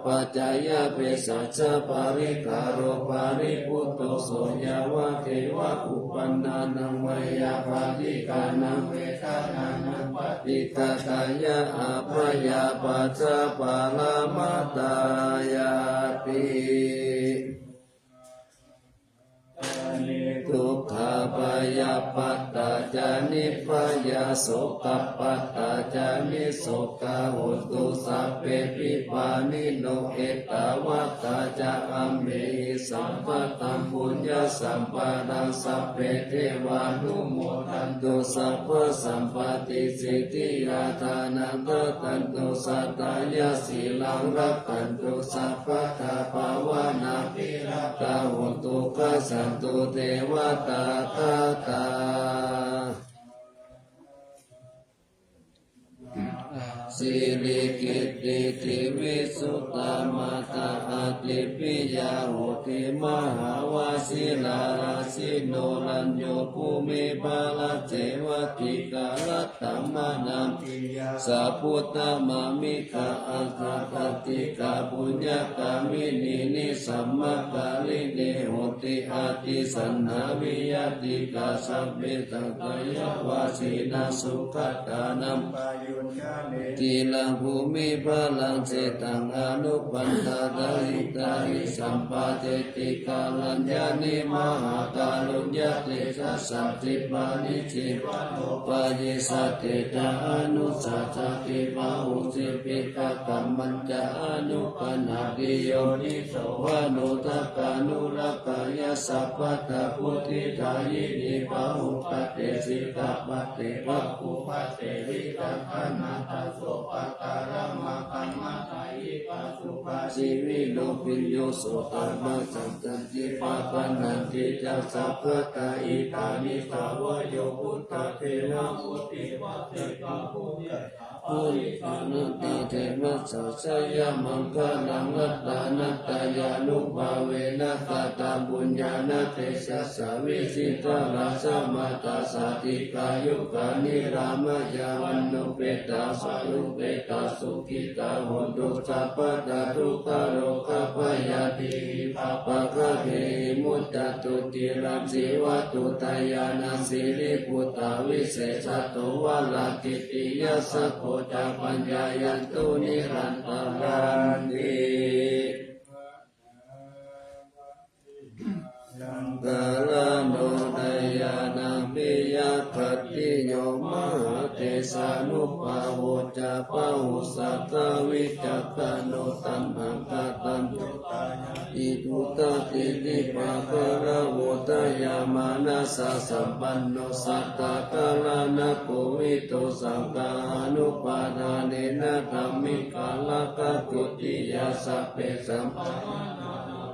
ปัจจายะเปสัจจปาริคาโรปาริพุตโตโสยาวะเทวะอุปันนานังเวยาปาติกานังเวทานานังปฏิคาตายะอาภยาปัจจปาลามาตายาติทุกขาปยาปัตตาจานิพยาโสกปัตตาจานิโสกาหุตุสัพเพปิปานิโนเอตวัตตาจาอัมเมหิสัมปตัมปุญญสัมปาดังสัพเพเทวานุโมทันตุสัพพสัมปติสิทธิยาทานังตันตุสัตตายาสีลังรักขันตุสัพพะทาภาวนาภิรัตาหุตุกัสสันตุเทวตาตาตาสิริกิตติทิวิสุตตมาตาอติปิยาโหติมหาวาสิลาราสิโนรัญโยภูมิบาลเจวติกาลัตตมานัมสัพพุตตมามิกาอัคคติกาปุญญกามินีนิสัมมกาลิเนโหติอาติสันหาวิยติกาสัพเพตังกายวาสีนาสุขตานัมปายุญญาเนทีลังภูมิพลังเจตังอนุปันธาดาริก ตาหิสัมปาเจติกาลัญญานิมหาการุญญาติสัสสัมติปานิจิปโนปายิสัตติตาอนุสัจติปะหุสิปิกะกัมมัญจอนุปนาติโยนิโสวะโนทักขานุรักขายะสัพพะตะพุทธิทายินิปะหุปะเตสิกะปะเตวะภูปะเตวิกังคนาตโสปะการะมะคัมมะทายิปัสสุภาสิวิโลปิญโยโสตมะสัมตันติปะปันนันติจัสสะภะตาอิตานิสาวะโยพุทธเทนะพุทธิวัตติปะพุทธปุริสานุติเทนะสัสสยามังคลังรัตตานัตตายานุภาเวนะกตาบุญญาณเตสัสสะวิสิตาราสมาตาสติกายุกานิรามยาวันโนเปตาสารุเปตาสุขิตาหุนตุสัพพะตาทุกขโรคพยาธิภาปะคะเทมุตตตุติรังสีวัตุตายานาสิริปุตตาวิเศษตุวะลากิติยาสโคจาปัญญายันตุนิรันตารันติกาลโนดายานาปิยะคัตติโยมหาเทสานุภาโวจาปะหุสัตวิจักขโนตัมหังกตัมจุตายาอิทุตติติภาคระโวตายามานัสสะสัมปันโนสัตตะกาลานะโกวิโตสังฆานุปาทานเนนะธัมมิกาลกะกุติยาสัพเพสัม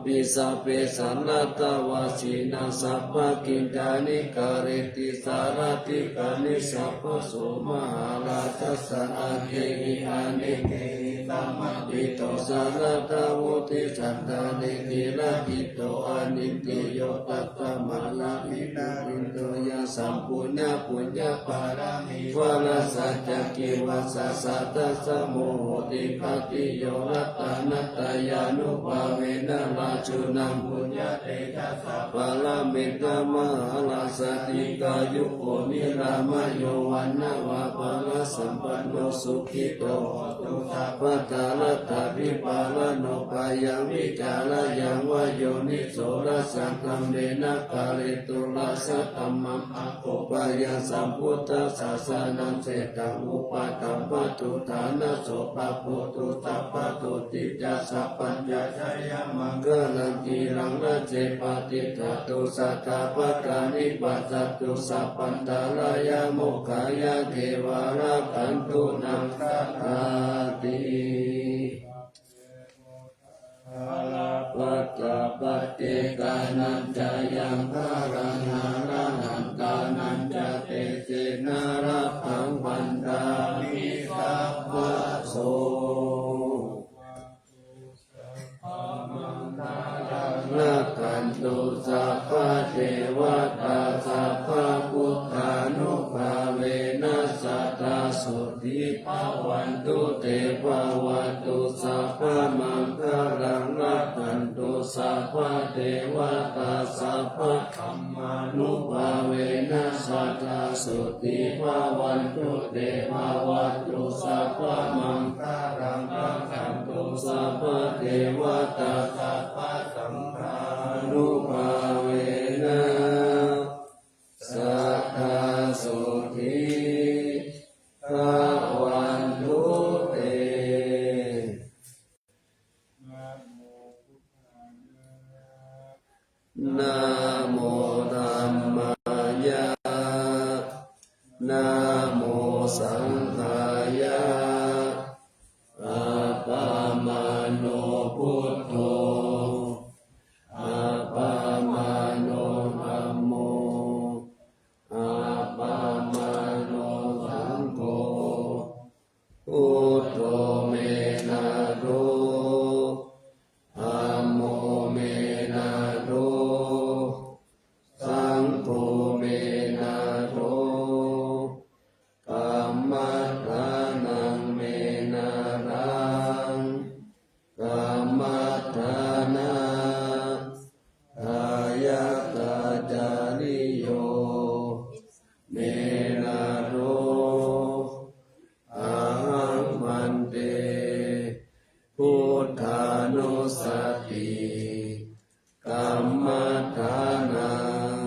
ปิสัพเพสันนัตตวาสีนาสัพพะกินทานิการิติสารติกานิสัพพโสมหาราชสันอาเกหิอานิเกหิตัมมะปิโตสารตาวุติสันตานิกิระกิโตอานิติโยตัตตมาลาภินารินโตยาสัมปุญญาปุญญาปารามิวะลาสัจจกิวัสสะสัตตะสมุโหติภติโยรัตตานัตตายานุภาเวนะราชุนังปุญญาเตจัสสะปะละเมตตามหาลาสติกายุโกนิรามโยวันนาวะปะละสัมปันโนสุขิโตตุสัพพะตาลัตถะวิปาลโนปายังวิจาระยังวโยนิโสรัสสังฆัมเมนะกาลิตุลัสสะธัมมังอะโกปะยังสัมพุทธัสสะสานังเสตังอุปตัมปตุฐานะโสปะโพตุสัพพะตุติจัสสะปัญญาชยมังคะลังกีรังนะเจปะติตาตุสัทธาปะกานิปัสสตุสัพพันตาลายาโมกขายาเทวาราคันตุนังสัทธาติปัจจปฏิกานันจะยังพารังหารังหันตานันจะเตเจนารัพังพันตามิสัพพะโสละกันตุสัพพะเทวตาสัพพะพุทธานุภาเวนัสสตตาสุติภาวันตุเตภาวันตุสัพพะมังคลังรักขันตุสัพพะเทวตาสัพพะธัมมานุภาเวนัสสตตาสุติภาวันตุเตภาวันตุสัพพะมังคลังรักขันตุสัพพะเทวตาสัพพะสังฆานุภาเวนะสัทธาสุทิภาวันตุเตนะโมธัมมายะนะโมสังฆายะอะปะมาโนพุทโธอะปะมาโนธัมโมอะปะมาโนสังโฆพุทโธเมนะโตธัมโมเมนะโตสังโฆเมนะโตกัมมัฏฐานังเมนะรังกัมมัฏฐานา นุสติกัมมัฏฐานัง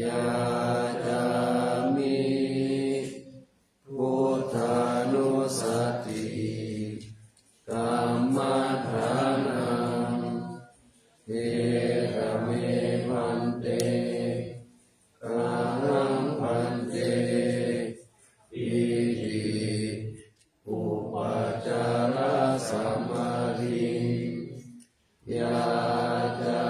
ยาจามิพุทธานุสติกัมมัฏฐานังเอระเมพันเตอาหังพันเตอิติอุปจาระสัมมาทิยาจา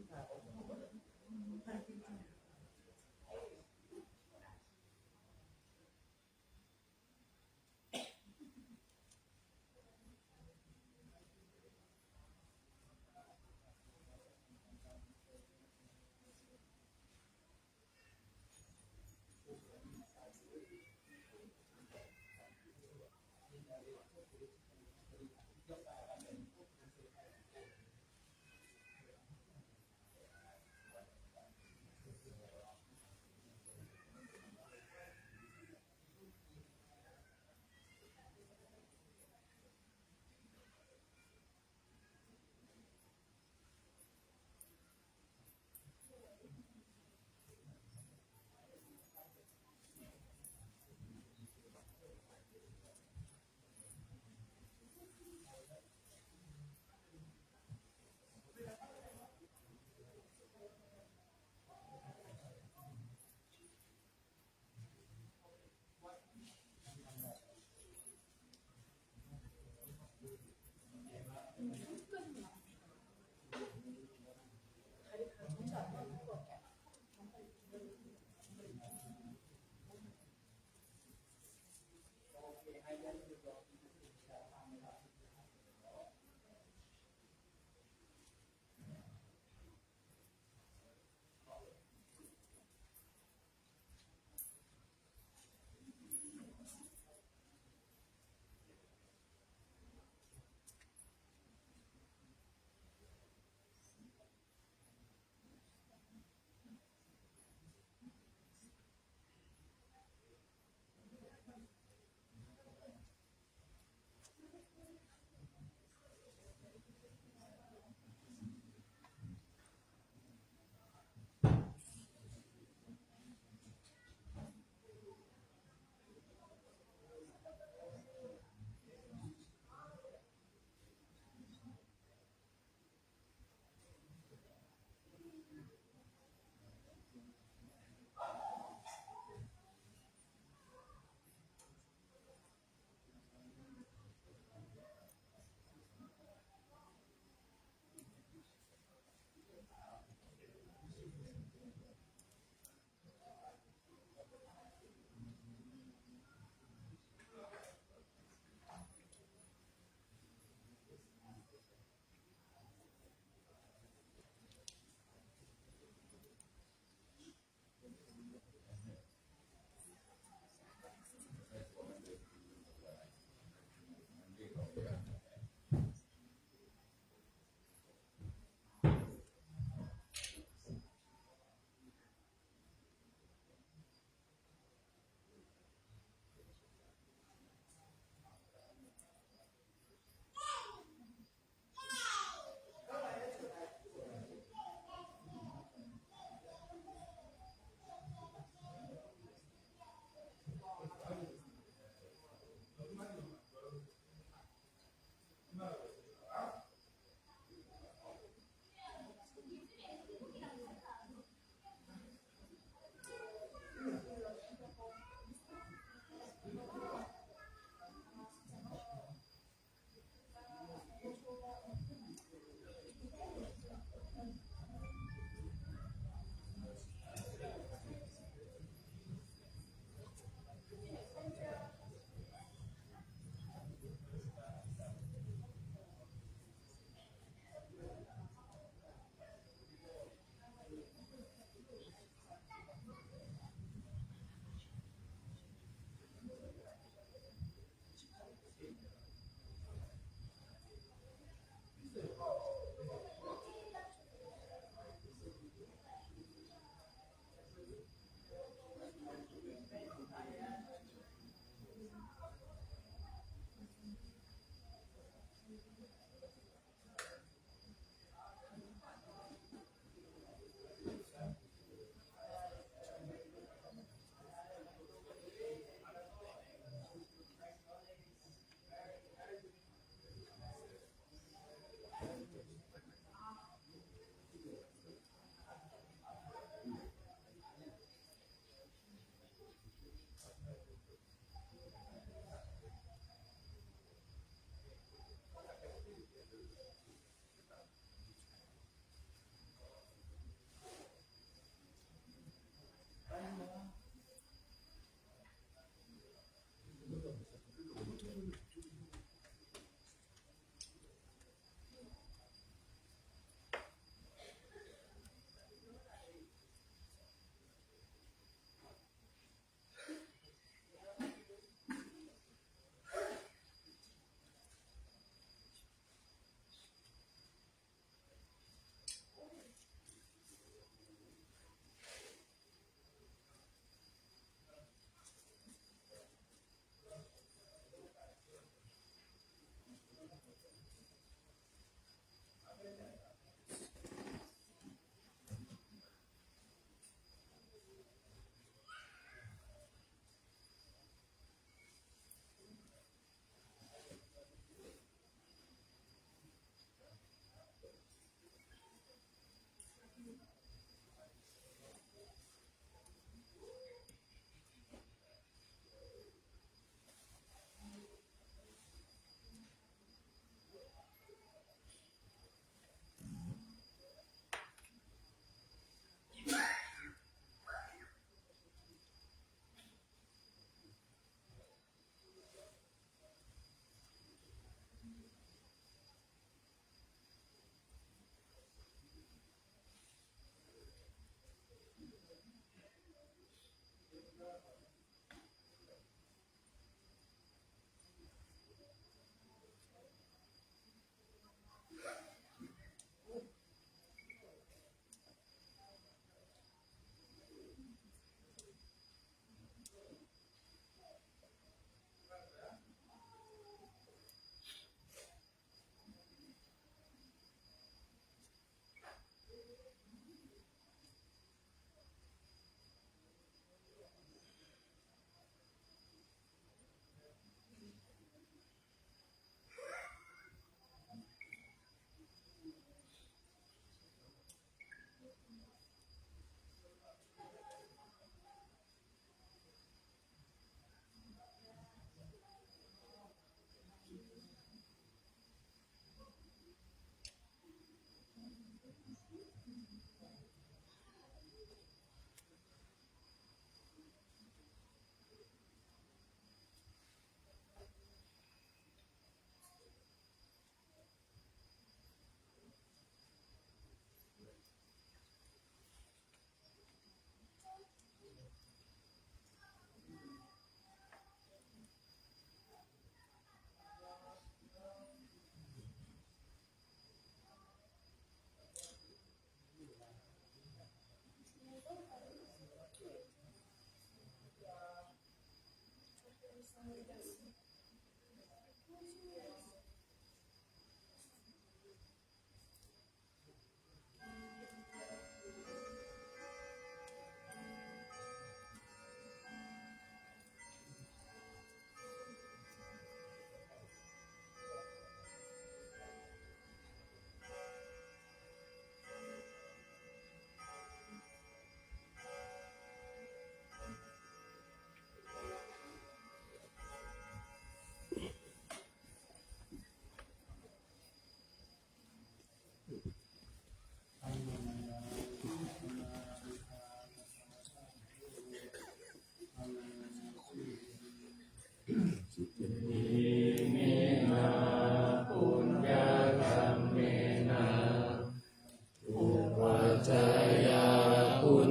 ข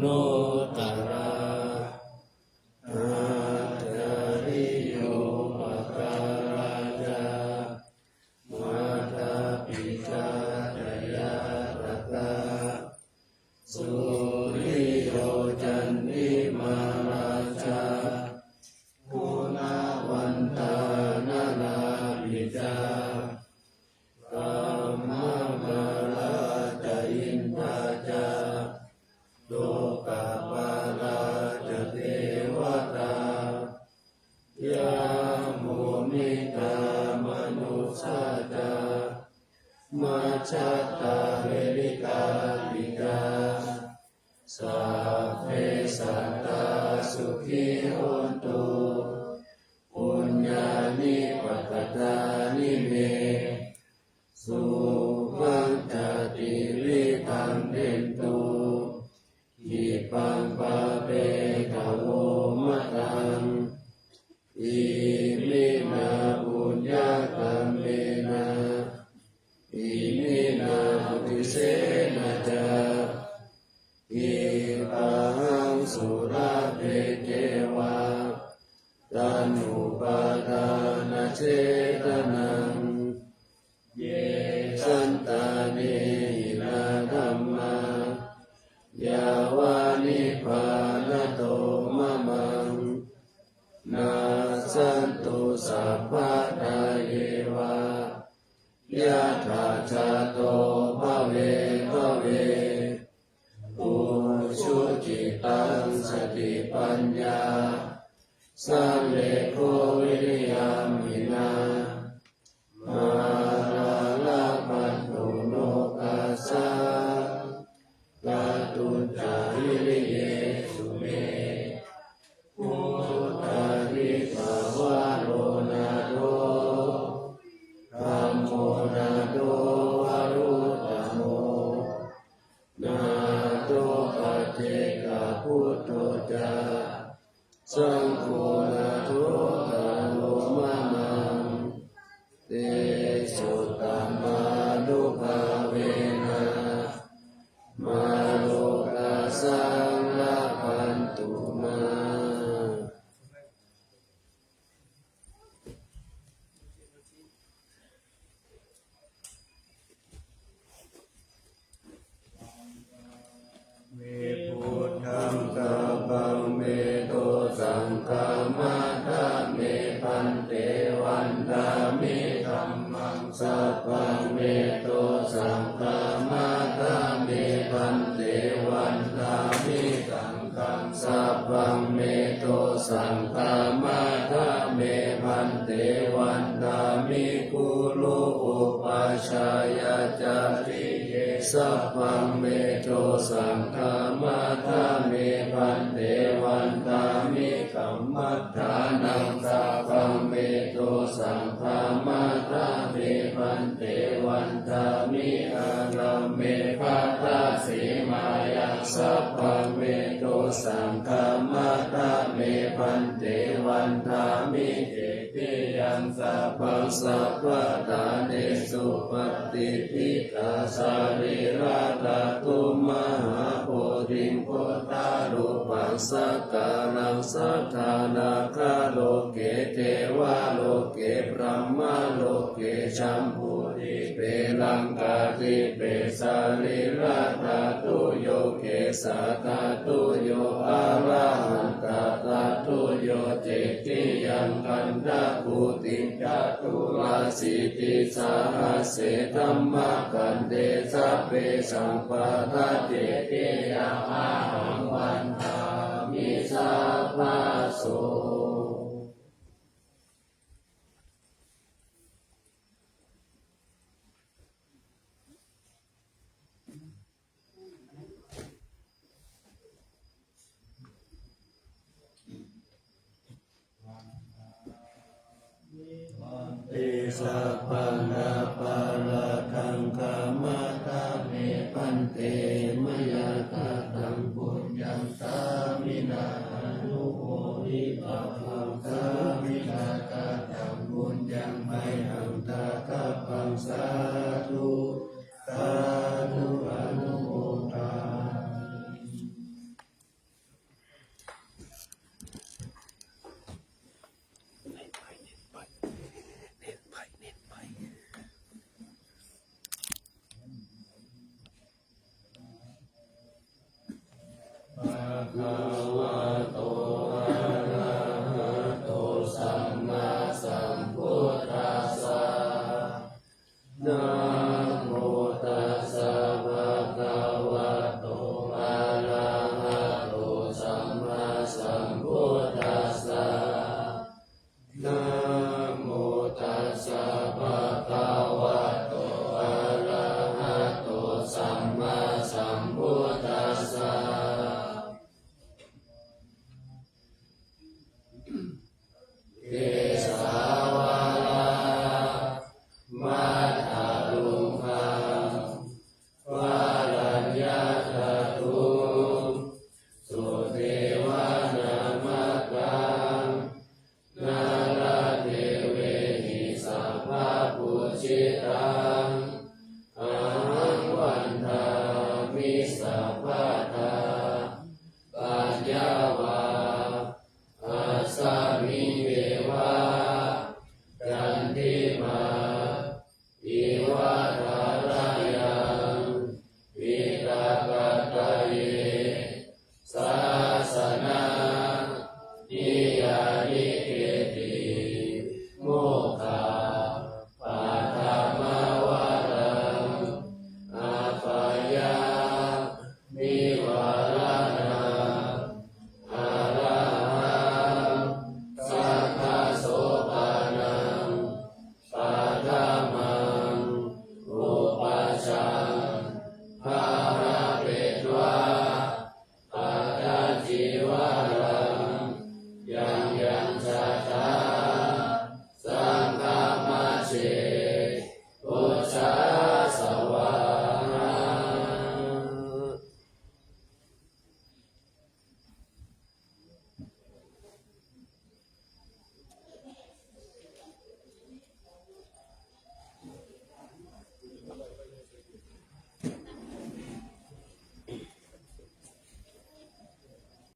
โนตระอาจาริโยปการาจามาตาปิตาจยาตตาสุริโยจันติมาราชาภูนาวันตานานาปิตากัมมะกาลาจอินทาจาโลกาปาลาจะเทวตายาโมมิตามนุสาจามาชัตตาเวริกาลิกาสัพเพสัตตาสุขีโหนตุปุญญานิปัฏฐานิเมสุขังจติวิทังเดนตุอิปังปะเปกะโวมะตังอิมินาปุญญากัมเมนะอิมินาอุติเสนะจาอิปังสุราเปเกวะตันอุปาทานเจตนังเยสันตานินาธัมมายาวานิพาณโตมะมังนาสันตุสัพพะทาเยวายะถาชาโตภเวภเวปุชุจิตังสติปัญญาสัมเลโควิริยามินามาราลาภันตุโนกัสสะกาตุจาวิริเยสุเมพุทธาริภาวะโรนาโดธัมโมนาโดวารุตโมนาโตปัจเจกพุทโธจาสังโฆนาโตตโลมะมังเตสุตตมานุภาเวนะมาโลกาสังลาภันตุมาเมพุทธังกัปปังเมโตสังฆามาทาเมพันเตวันทามิธัมมังสัพพังเมโตสังฆามาทาเมพันเตวันทามิสังฆังสัพพังเมโตสังฆามาทาเมพันเตวันทามิกุลุอุปัชฌายาจาริเยสัพพังเมโตสังฆามาทาเมพันเตวันทามิกัมมัฏฐานังสัพพังเมโตสังฆามาทาเมพันเตวันทามิอารัมเมภัตตาสีมายังสัพพังเมโตสังฆามาทาเมพันเตวันทามิเจติยังสัพพังสัพพะทาเนสุปฏิปิตาสาริราตตุมหาโพธิโพธารูปังสักการังสัทธานาคาโลเกเทวาโลเกพรหมโลเกชัมพูริเปลังกาติเปสาริราตตุโยเกสาตตุโยอะระหันตตตุ ตุโยเจติยังกันตะภูติจตุลาสิติสาหัสเสธัมมากันเตสัพเพสังปะทะเจติยามะหังวันทามิสัพพะโสติสัพพะนาปะละทังกามะตะเมปันเตมยะตะตังปุญญังสามินาอนุโมทิปัพพังสามินาตะตังปุญญังไมหังตะทัพพังสาธุสาธุอนุโมทาภะคะวะโตอะระหะโตสัมมาสัมพุทธัสสะนะโมตัสสะภะคะวะโตอะระหะโตสัมมาสัมพุทธัสสะนะโมตัสสะภะคะวะโตอะระหะโตสัมมาสัมพุทธัสสะเกสาวาลามัทธาลุงคังวารัญญาตตุงสุเทวานามกังนาราเทเวหิสัพพะปุชิตังอาหังวันทามิสัพพะทาปัญญาวาอาสามิเววะจันติมาอิวะทารายังวิตากตะเย